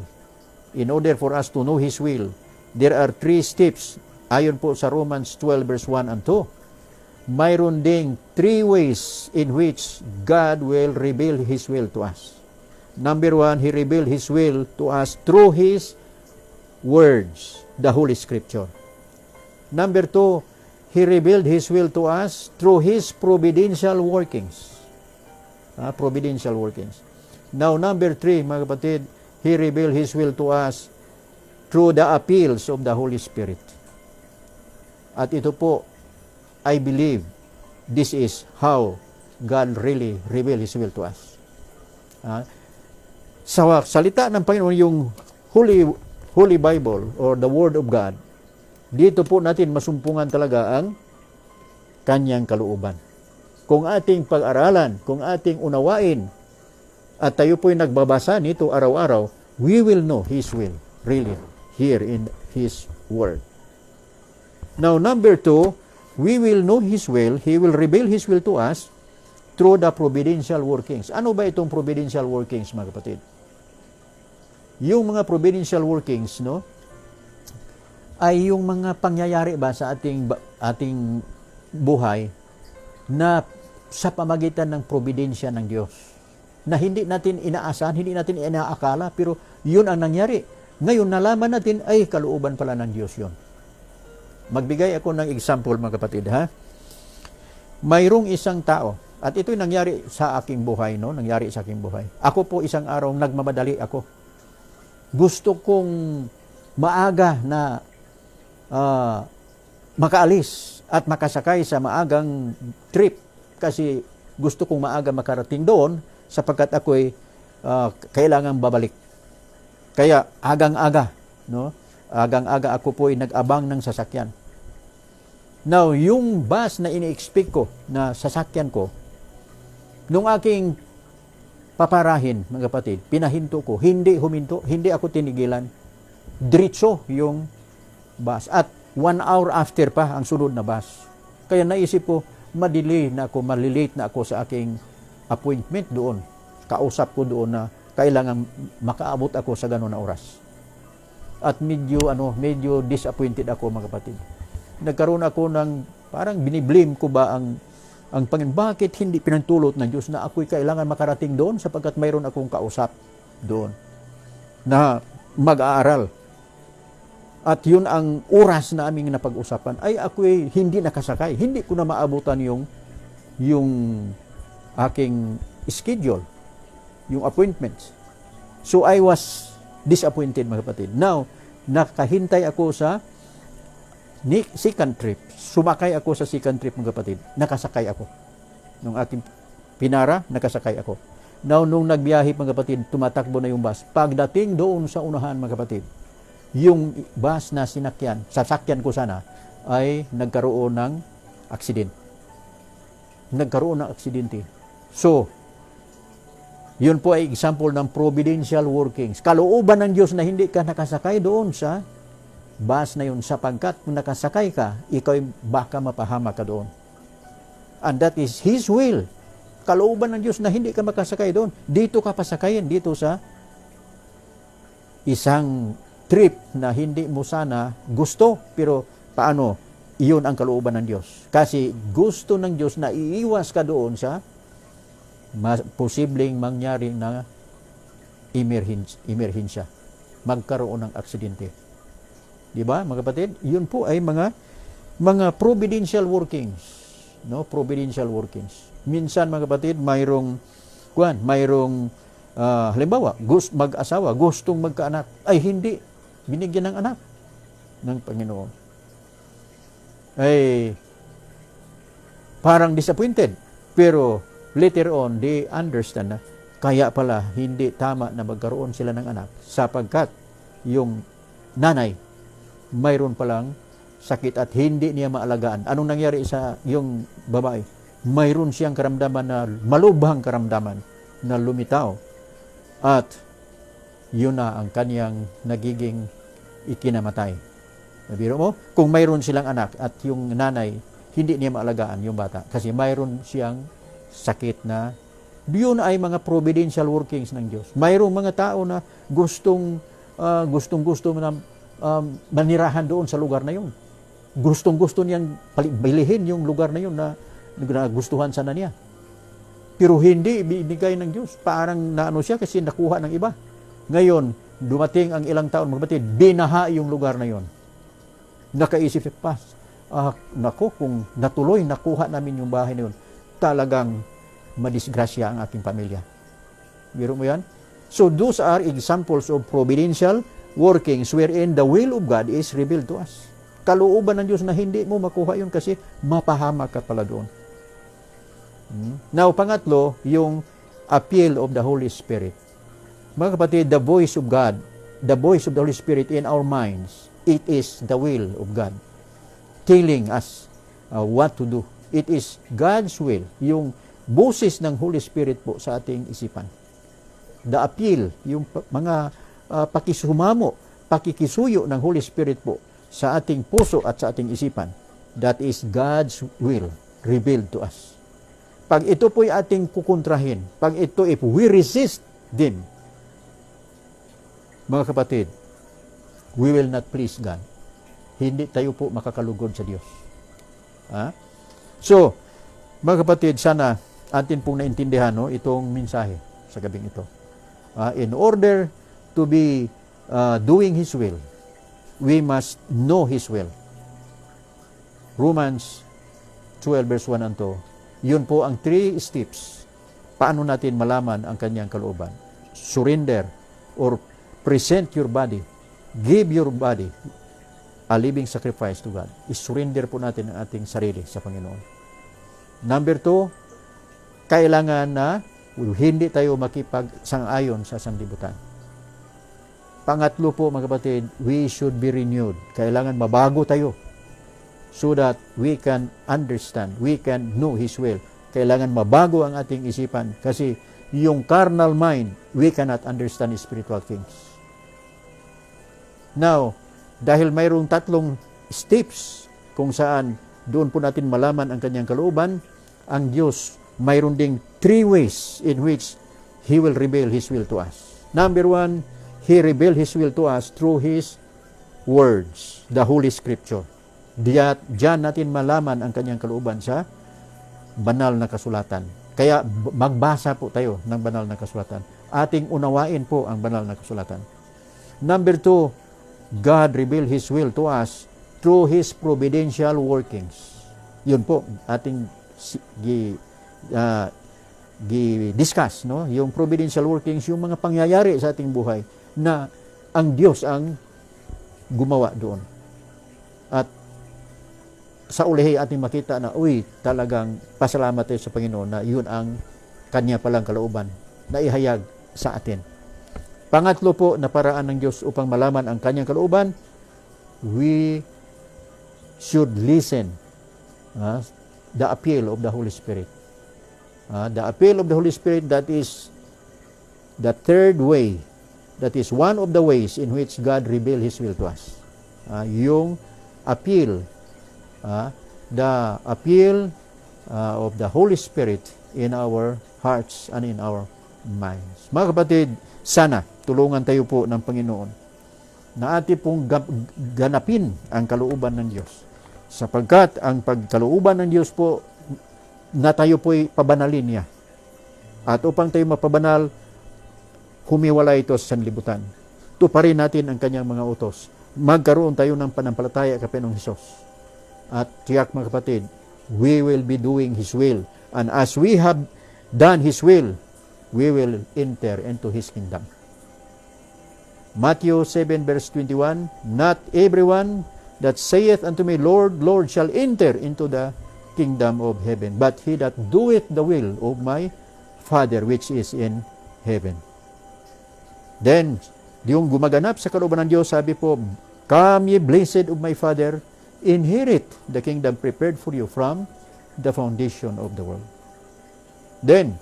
in order for us to know His will, there are 3 steps. Ayon po sa Romans 12 verse 1 and 2. Mayroon ding 3 ways in which God will reveal His will to us. Number 1, He revealed His will to us through His words, the Holy Scripture. Number 2, He revealed His will to us through His providential workings. Providential workings. Now, number 3, mga kapatid, He revealed His will to us through the appeals of the Holy Spirit. At ito po, I believe, this is how God really reveal His will to us. Sa salita ng Panginoon, yung Holy Bible or the Word of God, dito po natin masumpungan talaga ang Kanyang kalooban. Kung ating pag-aralan, kung ating unawain, at tayo po'y nagbabasa nito araw-araw, we will know His will, really, here in His Word. Now, number 2, we will know His will, He will reveal His will to us through the providential workings. Ano ba itong providential workings, mga kapatid? Yung mga providential workings, no, ay yung mga pangyayari ba sa ating buhay na sa pamagitan ng providensya ng Diyos, na hindi natin inaasahan, hindi natin inaakala, pero yun ang nangyari. Ngayon, nalaman natin, ay, kalooban pala ng Diyos yun. Magbigay ako ng example, mga kapatid, ha? Mayroong isang tao, at ito'y nangyari sa aking buhay, no? Nangyari sa aking buhay. Ako po, isang araw, nagmamadali ako. Gusto kong maaga na makaalis at makasakay sa maagang trip, kasi gusto kong maaga makarating doon sapagkat ako'y kailangan babalik. Kaya agang-aga, no? Agang-aga ako po ay nag-abang ng sasakyan. Now, yung bus na ini-expect ko na sasakyan ko, nung aking paparahin, mga kapatid, pinahinto ko, hindi huminto, hindi ako tinigilan. Diretso yung bus. At 1 hour after pa ang sunod na bus. Kaya naisip ko, malilate na ako sa aking appointment doon. Kausap ko doon na kailangan makaabot ako sa gano'n na oras. At medyo disappointed ako, mga kapatid. Nagkaroon ako ng, parang biniblame ko ba ang Panginoon, bakit hindi pinantulot ng Diyos na ako'y kailangan makarating doon sapagkat mayroon akong kausap doon na mag-aaral. At yun ang oras na aming napag-usapan, ay ako'y hindi nakasakay. Hindi ko na maabutan yung aking schedule, yung appointments. So I was disappointed, mga kapatid. Now, nakahintay ako sa second trip. Sumakay ako sa second trip, mga kapatid. Nakasakay ako. Nung aking pinara, nakasakay ako. Now, nung nagbiyahe, mga kapatid, tumatakbo na yung bus. Pagdating doon sa unahan, mga kapatid, yung bus na sasakyan ko sana, ay nagkaroon ng aksidente. Nagkaroon ng aksidente. So, yun po ay example ng providential workings. Kalooban ng Diyos na hindi ka nakasakay doon sa bus na yun, sapagkat kung nakasakay ka, ikaw baka mapahama ka doon. And that is His will. Kalooban ng Diyos na hindi ka makasakay doon. Dito ka pasakayin, dito sa isang trip na hindi mo sana gusto, pero paano? Iyon ang kalooban ng Diyos. Kasi gusto ng Diyos na iiwas ka doon sa posibleng mangyari na emerhensya. Magkaroon ng aksidente. Diba, mga kapatid? Yun po ay mga providential workings. No? Providential workings. Minsan, mga kapatid, mayroong halimbawa, mag-asawa, gustong magkaanak, ay hindi binigyan ng anak ng Panginoon. Ay parang disappointed. Pero later on, they understand na kaya pala hindi tama na magkaroon sila ng anak sapagkat yung nanay mayroon palang sakit at hindi niya maalagaan. Anong nangyari sa yung babae? Mayroon siyang karamdaman na malubhang karamdaman na lumitaw. At yun na ang kanyang nagiging ikinamatay. Nabiro mo? Kung mayroon silang anak at yung nanay, hindi niya maalagaan yung bata kasi mayroon siyang sakit na yun ay mga providential workings ng Diyos. Mayroong mga tao na gustong na manirahan doon sa lugar na yun. Gustong-gusto niyang bilihin yung lugar na yun na gustuhan sana niya. Pero hindi ibinigay ng Diyos. Parang naano siya kasi nakuha ng iba. Ngayon, dumating ang ilang taon, mga batid, binaha yung lugar na yun. Nakaisip siya, nako, kung natuloy, nakuha namin yung bahay na yun, talagang madisgrasya ang aking pamilya. Biro mo yan? So, those are examples of providential workings wherein the will of God is revealed to us. kalooban ng Diyos na hindi mo makuha yun kasi mapahamak ka pala doon. Now, pangatlo, yung appeal of the Holy Spirit. Mga kapatid, the voice of God, the voice of the Holy Spirit in our minds, it is the will of God telling us what to do. It is God's will, yung boses ng Holy Spirit po sa ating isipan. The appeal, yung mga pakisumamo, pakikisuyo ng Holy Spirit po sa ating puso at sa ating isipan, that is God's will revealed to us. Pag ito po'y ating kukontrahin, pag ito, if we resist them, mga kapatid, we will not please God. Hindi tayo po makakalugod sa Diyos. So, mga kapatid, sana atin pong naintindihan itong mensahe sa gabing ito. In order to be doing His will, we must know His will. Romans 12 verse 1 and 2, yun po ang 3 steps. Paano natin malaman ang kanyang kalooban? Surrender or present your body. Give your body a living sacrifice to God. I-surrender po natin ang ating sarili sa Panginoon. Number 2, kailangan na hindi tayo makipagsang-ayon sa sanlibutan. Pangatlo po, mga kapatid, we should be renewed. Kailangan mabago tayo so that we can understand, we can know His will. Kailangan mabago ang ating isipan kasi yung carnal mind, we cannot understand spiritual things. Now, dahil mayroong 3 steps kung saan doon po natin malaman ang kanyang kalooban, ang Diyos mayroon ding 3 ways in which He will reveal His will to us. Number 1, He revealed His will to us through His words, the Holy Scripture. Diyan natin malaman ang kanyang kalooban sa banal na kasulatan. Kaya magbasa po tayo ng banal na kasulatan. Ating unawain po ang banal na kasulatan. Number 2, God revealed His will to us through His providential workings. Yun po, ating discuss, no? Yung providential workings, yung mga pangyayari sa ating buhay na ang Diyos ang gumawa doon. At sa ulihi ating makita na, talagang pasalamat tayo sa Panginoon na yun ang Kanya palang kalooban na ihayag sa atin. Pangatlo po na paraan ng Diyos upang malaman ang Kanyang kalooban, we should listen the appeal of the Holy Spirit. The appeal of the Holy Spirit, that is the third way, that is one of the ways in which God revealed His will to us. Yung appeal, the appeal of the Holy Spirit in our hearts and in our minds. Mga kapatid, sana tulungan tayo po ng Panginoon na ating pong ganapin ang kalooban ng Diyos. Sapagkat ang pagkalooban ng Diyos po na tayo po'y pabanalin niya. At upang tayo mapabanal, humiwala ito sa sanlibutan. Tuparin natin ang kanyang mga utos. Magkaroon tayo ng panampalataya kay Panginoong Hesus. At tiyak mga kapatid, we will be doing His will. And as we have done His will, we will enter into His kingdom. Matthew 7 verse 21, not everyone that saith unto me, Lord, Lord, shall enter into the kingdom of heaven, but he that doeth the will of my Father which is in heaven. Then, yung gumaganap sa kalooban ng Diyos, sabi po, come ye blessed of my Father, inherit the kingdom prepared for you from the foundation of the world. Then,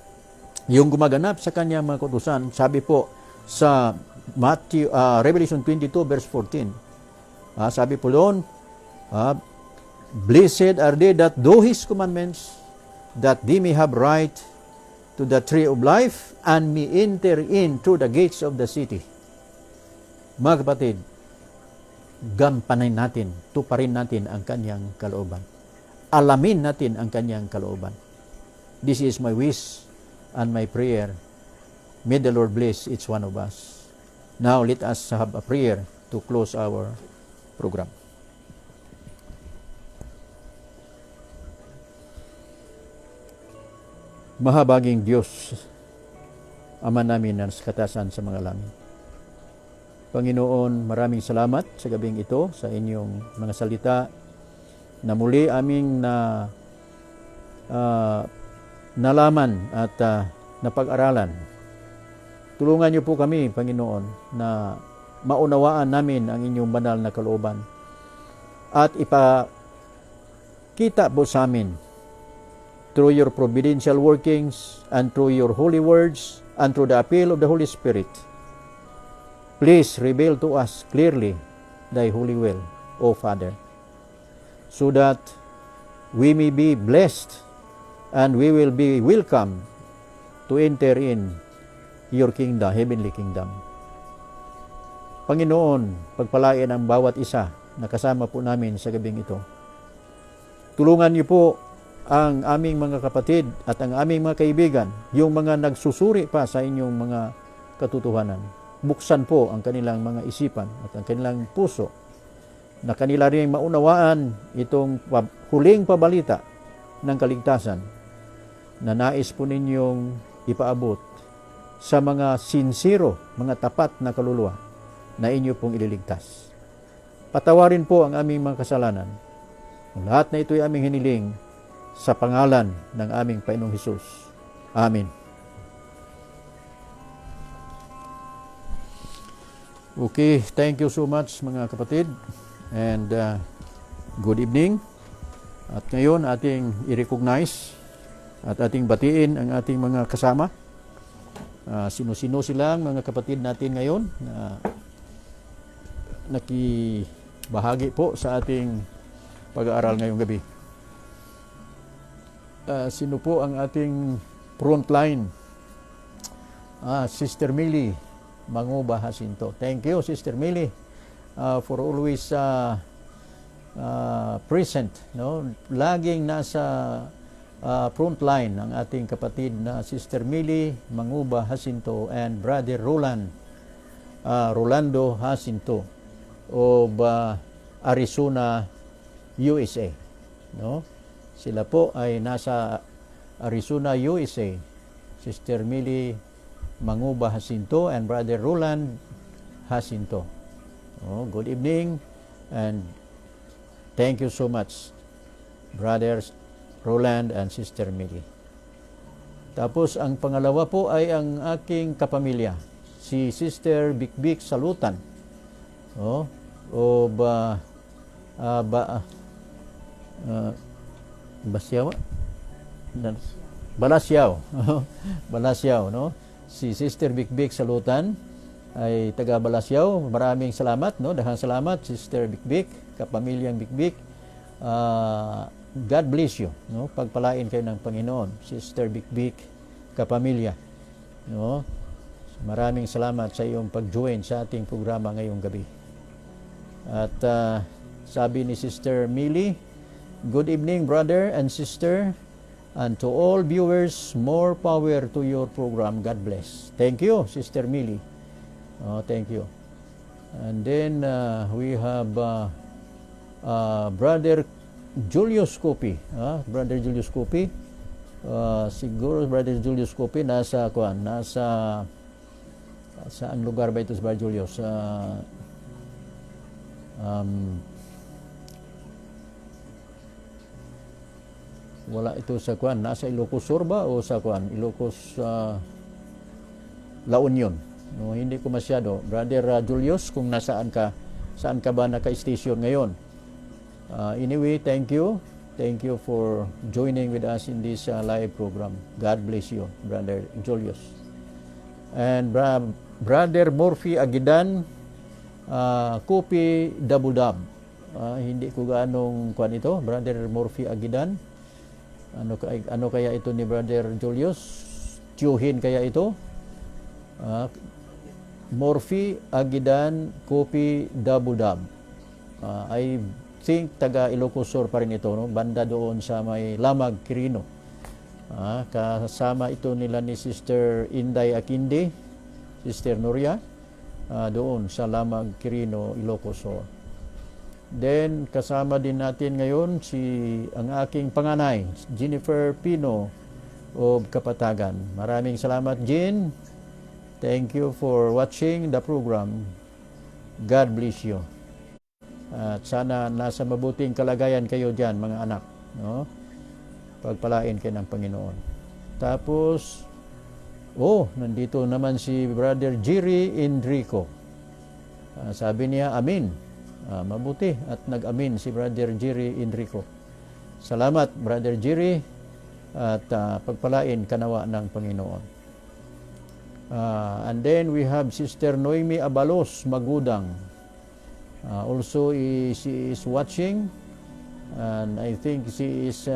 yung gumaganap sa kanyang mga kautusan, sabi po sa Revelation 22 verse 14, sabi po doon, blessed are they that do His commandments, that they may have right to the tree of life, and may enter in through the gates of the city. Mga kapatid, gampanin natin, tuparin natin ang kanyang kalooban. Alamin natin ang kanyang kalooban. This is my wish and my prayer. May the Lord bless each one of us. Now, let us have a prayer to close our program. Mahabaging Diyos, Ama namin na sa katasan sa mga langit. Panginoon, maraming salamat sa gabing ito sa inyong mga salita na muli aming nalaman at napag-aralan. Tulungan niyo po kami, Panginoon, na maunawaan namin ang inyong banal na kalooban at ipakita po sa amin through your providential workings and through your holy words and through the appeal of the Holy Spirit. Please reveal to us clearly thy holy will, O Father, so that we may be blessed and we will be welcome to enter in your kingdom, heavenly kingdom. Panginoon, pagpalain ang bawat isa na kasama po namin sa gabing ito. Tulungan niyo po ang aming mga kapatid at ang aming mga kaibigan, yung mga nagsusuri pa sa inyong mga katotohanan. Buksan po ang kanilang mga isipan at ang kanilang puso na kanila rin maunawaan itong huling pabalita ng kaligtasan na nais po ninyong ipaabot sa mga sinsiro, mga tapat na kaluluwa na inyo pong ililigtas. Patawarin po ang aming mga kasalanan. Lahat na ito'y aming hiniling sa pangalan ng aming Panginoong Hesus. Amen. Okay, thank you so much mga kapatid and good evening. At ngayon ating i-recognize at ating batiin ang ating mga kasama. Sino-sino silang mga kapatid natin ngayon na nakibahagi po sa ating pag-aaral ngayong gabi. Sino po ang ating frontline? Sister Millie Manguba Jacinto. Thank you, Sister Millie, for always present. No? Laging nasa frontline ang ating kapatid na Sister Millie Manguba Jacinto and Brother Rolando Jacinto of Arizona, USA. No? Sila po ay nasa Arizona, USA. Sister Millie Manguba Jacinto and Brother Roland Jacinto. Good evening and thank you so much, Brothers Roland and Sister Millie. Tapos ang pangalawa po ay ang aking kapamilya, si Sister Bikbik Salutan. Balasyaw. Balasyaw, no? Si Sister Bikbik Salutan ay taga Balasyaw. Maraming salamat, no? Daghang salamat, Sister Bikbik, kapamilyang Bikbik. God bless you, no? Pagpalain kayo ng Panginoon, Sister Bikbik, kapamilya, no? Maraming salamat sa iyong pag-join sa ating programa ngayong gabi. At sabi ni Sister Millie, good evening, brother and sister. And to all viewers, more power to your program. God bless. Thank you, Sister Millie. Thank you. And then we have Brother Julius Copi. Brother Julius Copi. Siguro Brother Julius Copi nasa saang lugar ba ito si Brother Julius? Wala ito sa nasa Ilocos Sur ba o sa Ilocos La Union. No, hindi ko masyado. Brother Julius, kung saan ka ba naka-station ngayon. Anyway, thank you. Thank you for joining with us in this live program. God bless you, Brother Julius. And Brother Murphy Agidan, Kopi Dabudab. Hindi ko gaanong ito, Brother Murphy Agidan. Ano kaya ito ni Brother Julius? Tiyuhin kaya ito? Morphy Agidan Kopi Dabudab. I think taga Ilocos Sur pa rin ito, no? Banda doon sa may Lamag, Quirino. Kasama ito nila ni Sister Inday Akinde, Sister Nuria, doon sa Lamag, Quirino, Ilocos Sur. Then kasama din natin ngayon ang aking panganay, Jennifer Pino of Kapatagan. Maraming salamat, Jen. Thank you for watching the program. God bless you. At sana nasa mabuting kalagayan kayo dyan, mga anak. No? Pagpalain kayo ng Panginoon. Tapos, nandito naman si Brother Jerry Enrico. Sabi niya, amin. Mabuti at nag-amin si Brother Jerry Enrico. Salamat, Brother Jerry, at pagpalain kanawa ng Panginoon. And then we have Sister Noemi Abalos Magudang. Also, she is watching, and I think she is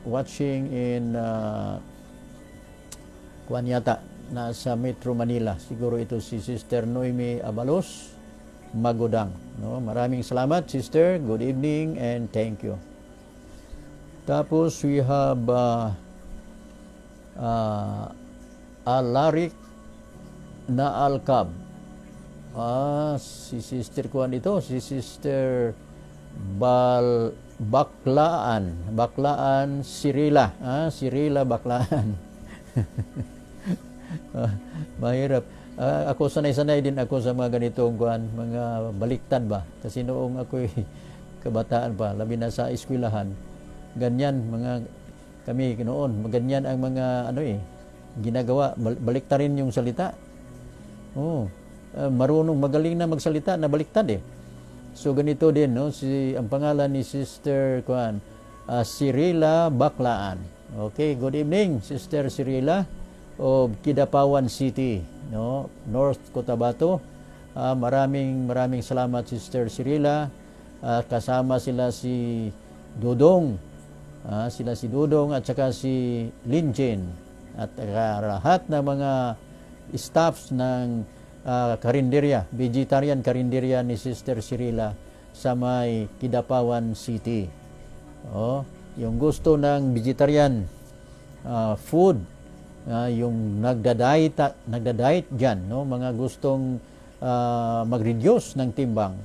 watching in kuwan yata, nasa Metro Manila. Siguro ito si Sister Noemi Abalos Magudang. No? Maraming salamat, Sister. Good evening and thank you. Tapos we have Alarik na Alcab. Si Sister kuan ito, si Sister Baklaan Sirila. Sirila Baklaan. Mahirap. Ako sanay-sanay din ako sa mga ganitong kuan, mga baliktad ba. Kasi noong ako'y kabataan pa, labi na sa eskwelahan, ganyan kami noon, ganyan ang mga ginagawa, baliktarin yung salita. Marunong, magaling na magsalita na baliktad eh. So ganito din, no, ang pangalan ni Sister Sirila Baklaan. Okay, good evening, Sister Sirila of Kidapawan City, no, North Cotabato. Maraming salamat, Sister Sirila. Kasama sila si Dudong, at saka si Linjen, at lahat ng mga staffs ng karinderya, vegetarian karinderya ni Sister Sirila sa may Kidapawan City. Yung gusto ng vegetarian food, yung nagda-diet dyan, no? Mga gustong mag-reduce ng timbang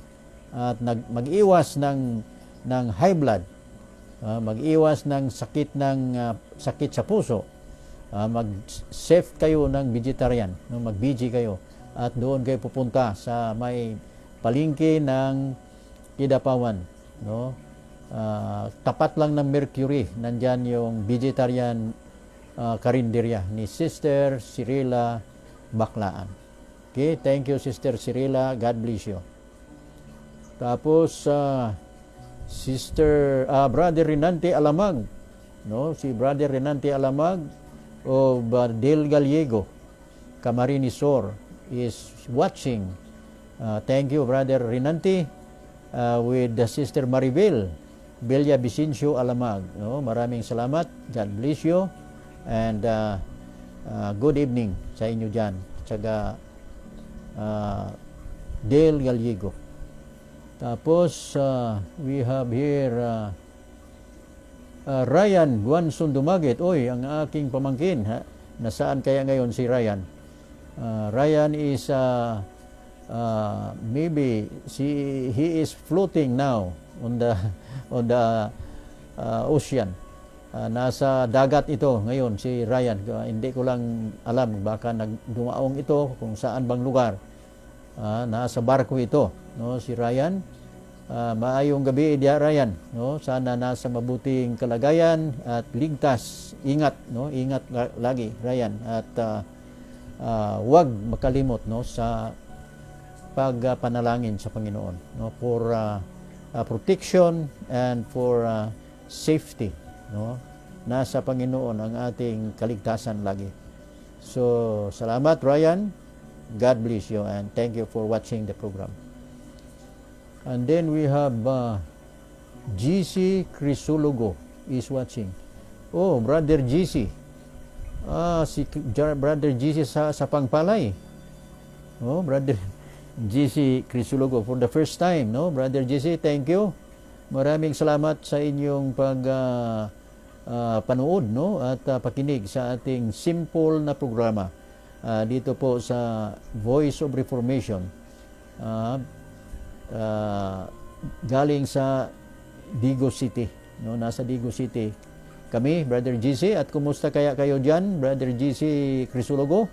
at mag-iwas ng high blood, mag-iwas ng sakit sa puso, mag-safe kayo ng vegetarian, no? Mag-VG kayo at doon kayo pupunta sa may palengke ng Kidapawan, no? Tapat lang ng Mercury, nandyan yung vegetarian karinderya ni Sister Sirila Baklaan. Okay, thank you, Sister Sirila. God bless you. Tapos Brother Renante Alamag, no? Si Brother Renante Alamag of Del Gallego, Camarines Sur is watching. Thank you, Brother Renante, with the Sister Maribel Belia Vicencio Alamag. No? Maraming salamat. God bless you. And good evening sa inyo dyan. Tsaga Del Gallego. Tapos we have here Ryan Guanson Dumaguet. Oy, ang aking pamangkin. Nasaan kaya ngayon si Ryan? Ryan is maybe he is floating now on the ocean. Nasa dagat ito ngayon si Ryan. Hindi ko lang alam, baka nagdumaong ito kung saan bang lugar. Nasa barko ito, no, si Ryan. Maayong gabi dia, Ryan, no. Sana nasa mabuting kalagayan at ligtas. Ingat, no, ingat lagi, Ryan, at huwag makalimot, no, sa pagpanalangin sa Panginoon, no, for protection and for safety, no. Nasa Panginoon ang ating kaligtasan lagi. So, salamat, Ryan. God bless you and thank you for watching the program. And then we have GC Crisologo is watching. Oh, Brother GC. Si Brother GC sa Pangpalay. Oh, Brother GC Crisologo for the first time, no? Brother GC, thank you. Maraming salamat sa inyong panood, no? At pakinig sa ating simple na programa. Dito po sa Voice of Reformation. Galing sa Digo City, no? Nasa Digo City kami, Brother GC. At kumusta kaya kayo dyan, Brother GC Crisologo?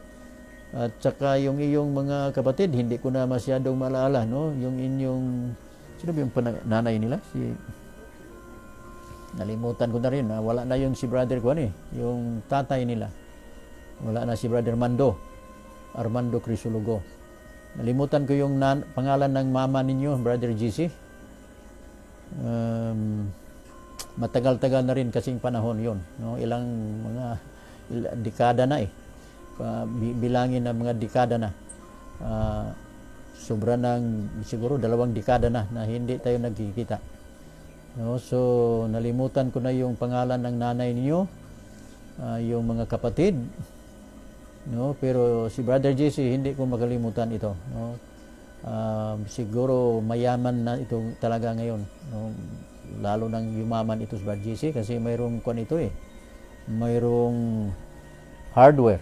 At saka yung iyong mga kapatid, hindi ko na masyadong maalala, no? Yung inyong, sino ba yung nanay nila? Nalimutan ko na rin. Wala na yung si brother ko, yung tatay nila. Wala na si brother Armando Crisologo. Nalimutan ko yung pangalan ng mama ninyo, brother GC. Matagal-tagal na rin kasing panahon yon, no? Ilang mga dekada na bilangin na mga dekada na, sobra ng siguro 2 dekada na hindi tayo nagkikita, no? So nalimutan ko na yung pangalan ng nanay niyo, yung mga kapatid, no? Pero si brother JC hindi ko makalimutan ito, no? Siguro mayaman na ito talaga ngayon, no? Lalo nang yumaman ito si brother JC kasi mayroong mayroong hardware,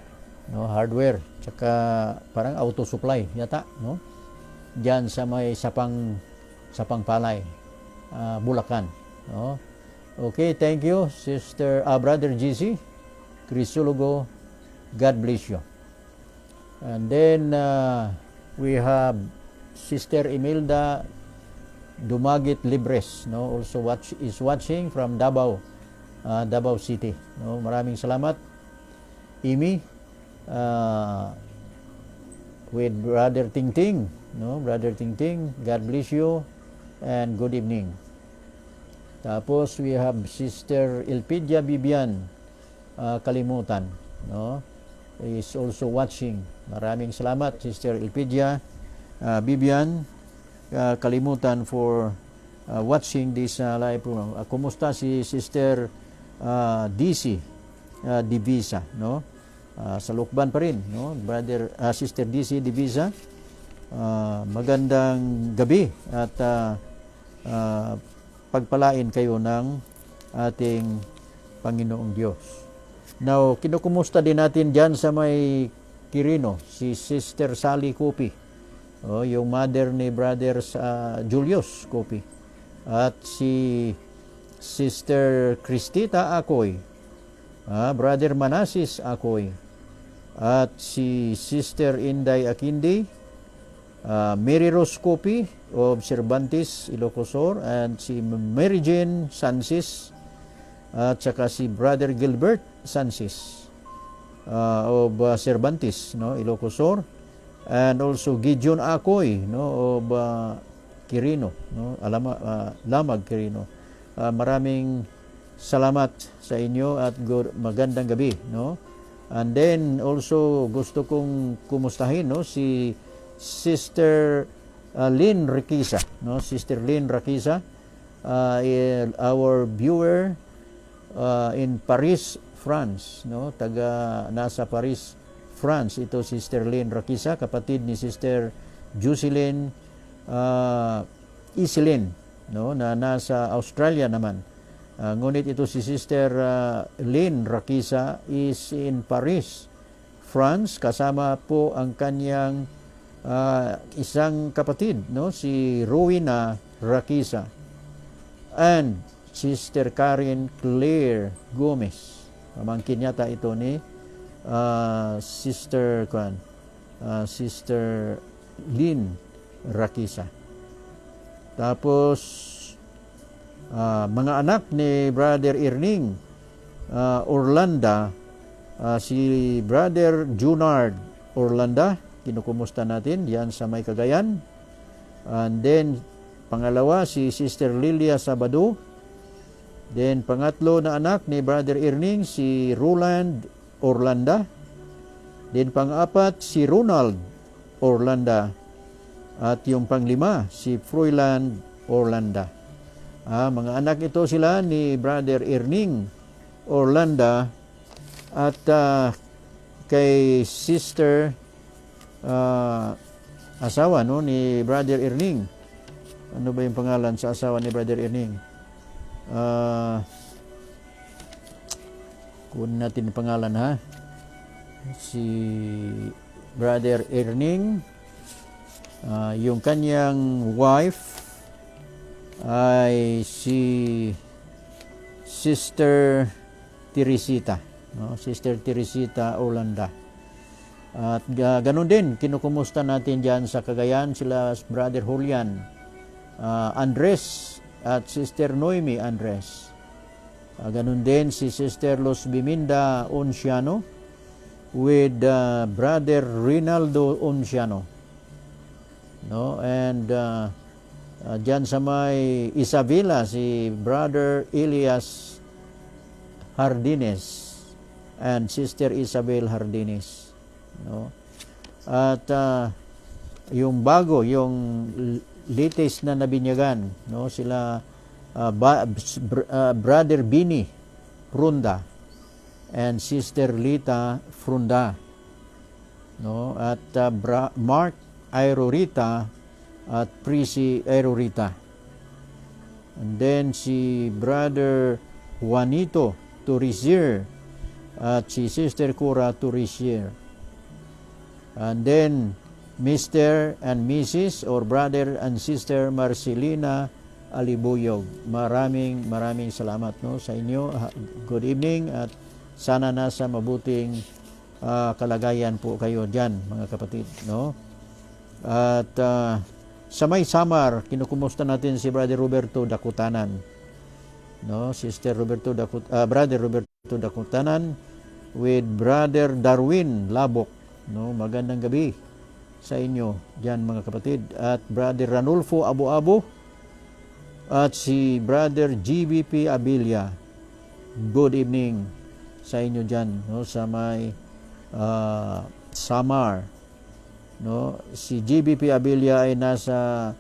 no? Hardware tsaka parang auto supply yata, no? Diyan sa may sapang palay, Bulacan, no? Okay, thank you brother GC Crisologo. God bless you. And then we have Sister Imelda Dumagit Libres, no? Also is watching from Davao City, no? Maraming salamat, Imi, with Brother Tingting, no? Brother Tingting, God bless you and good evening. Tapos we have Sister Elpidia Bibian Kalimutan, no? Is also watching. Maraming salamat, Sister Elpidia Bibian Kalimutan, for watching this live program. Kumusta si Sister DC Divisa, no? Sa Lukban pa rin, no? Sister DC Divisa, magandang gabi at pagpalain kayo ng ating Panginoong Diyos. Now, kinukumusta din natin dyan sa may Quirino, si Sister Sally Copi, yung mother ni Brother Julius Copi, at si Sister Cristita Acoy, Brother Manasis Acoy, at si Sister Inday Akindi, Mary Rose Copi of Cervantes, Ilocosur, and si Mary Jane Sansis, at saka si Brother Gilbert Sansis of Cervantes, no, Ilocosur, and also Gideon Acoy, no, of Quirino, no, Lamag Quirino. Maraming salamat sa inyo at magandang gabi, no. And then also gusto kong kumustahin, no, si Sister Lynn Rakisa, no, Sister Lynn Rakisa, our viewer in Paris, France, no, nasa Paris, France, ito Sister Lynn Rakisa, kapatid ni Sister Jocelyn Iselin, no, na nasa Australia naman. Ngunit ito si Sister Lynn Rakisa is in Paris, France, kasama po ang kanyang isang kapatid, no, si Rowena Rakisa, and Sister Karen Claire Gomez. Pamangkin yata ito ni Sister Lynn Rakisa. Tapos mga anak ni Brother Erning Orlanda, si Brother Junard Orlanda, kinukumusta natin yan sa may Cagayan. And then pangalawa si Sister Lilia Sabado. Then pangatlo na anak ni Brother Erning, si Roland Orlanda. Then pang-apat si Ronald Orlanda. At yung panglima si Froiland Orlanda. Mga anak ito sila ni Brother Erning Orlanda at kay Sister asawa, no, ni Brother Erning. Ano ba yung pangalan sa asawa ni Brother Erning? Kunin natin yung pangalan, ha. Si Brother Erning, yung kanyang wife ay si Sister Teresita, no? Sister Teresita Orlanda. At ganun din, kinukumusta natin dyan sa Cagayan sila Brother Julian Andres at Sister Noemi Andres. Ganun din si Sister Los Biminda Onciano with Brother Rinaldo Onciano. No? And dyan sa may Isabela, si Brother Elias Hardines and Sister Isabel Hardines. No? At yung bago, yung latest na nabinyagan, no? Sila Brother Bini Frunda and Sister Lita Frunda, no? At Mark Aerorita at Prissy Aerorita. And then si Brother Juanito Turisier at si Sister Cora Turisier. And then Mr. and Mrs. or Brother and Sister Marcelina Alibuyog. Maraming salamat, no, sa inyo. Good evening at sana nasa mabuting kalagayan po kayo diyan, mga kapatid, no. At sa may Samar, kinukumusta natin si Brother Roberto Dakutanan, no, Brother Roberto Dakutanan with Brother Darwin Labok, no. Magandang gabi sa inyo diyan, mga kapatid. At Brother Ranulfo Abo-Abo at si Brother GBP Abilia. Good evening sa inyo diyan, no, sa may Samar, no. Si GBP Abilia ay nasa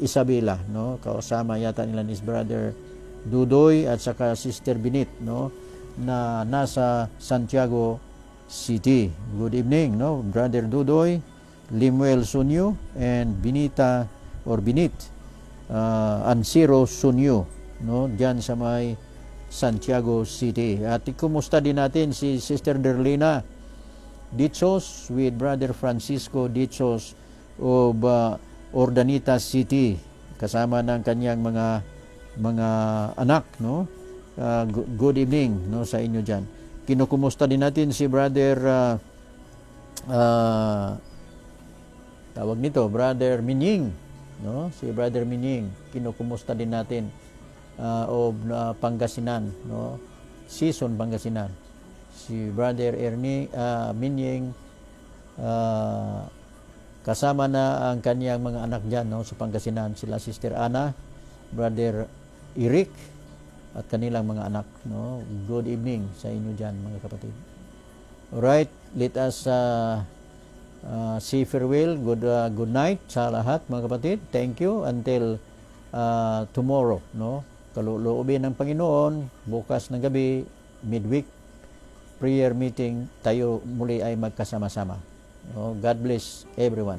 Isabela, no. Kasama yata nila ni Brother Dudoy at saka Sister Binit, no, na nasa Santiago City. Good evening, no, Brother Dudoy, Limuel Sunyo and Binit Ansiro Sunyo, no, diyan sa may Santiago City. At ikumusta din natin si Sister Derlina Ditsos with Brother Francisco Ditsos of Ordanita City, kasama ng kanyang mga anak, no. Good evening, no, sa inyo diyan. Kinukumusta din natin si Brother tawag nito, Brother Minying, no, si Brother Minying, kinukumusta din natin of Pangasinan, no, Season Pangasinan. Si Brother Ernie Minying, kasama na ang kanyang mga anak diyan, no, sa Pangasinan, sila Sister Ana, Brother Eric at kanilang mga anak, no. Good evening sa inyo diyan, mga kapatid. Alright, let us say farewell. Good night sa lahat, mga kapatid. Thank you until tomorrow, no. Kalooobin ng Panginoon, bukas ng gabi, midweek prayer meeting, tayo muli ay magkasama-sama. No? God bless everyone.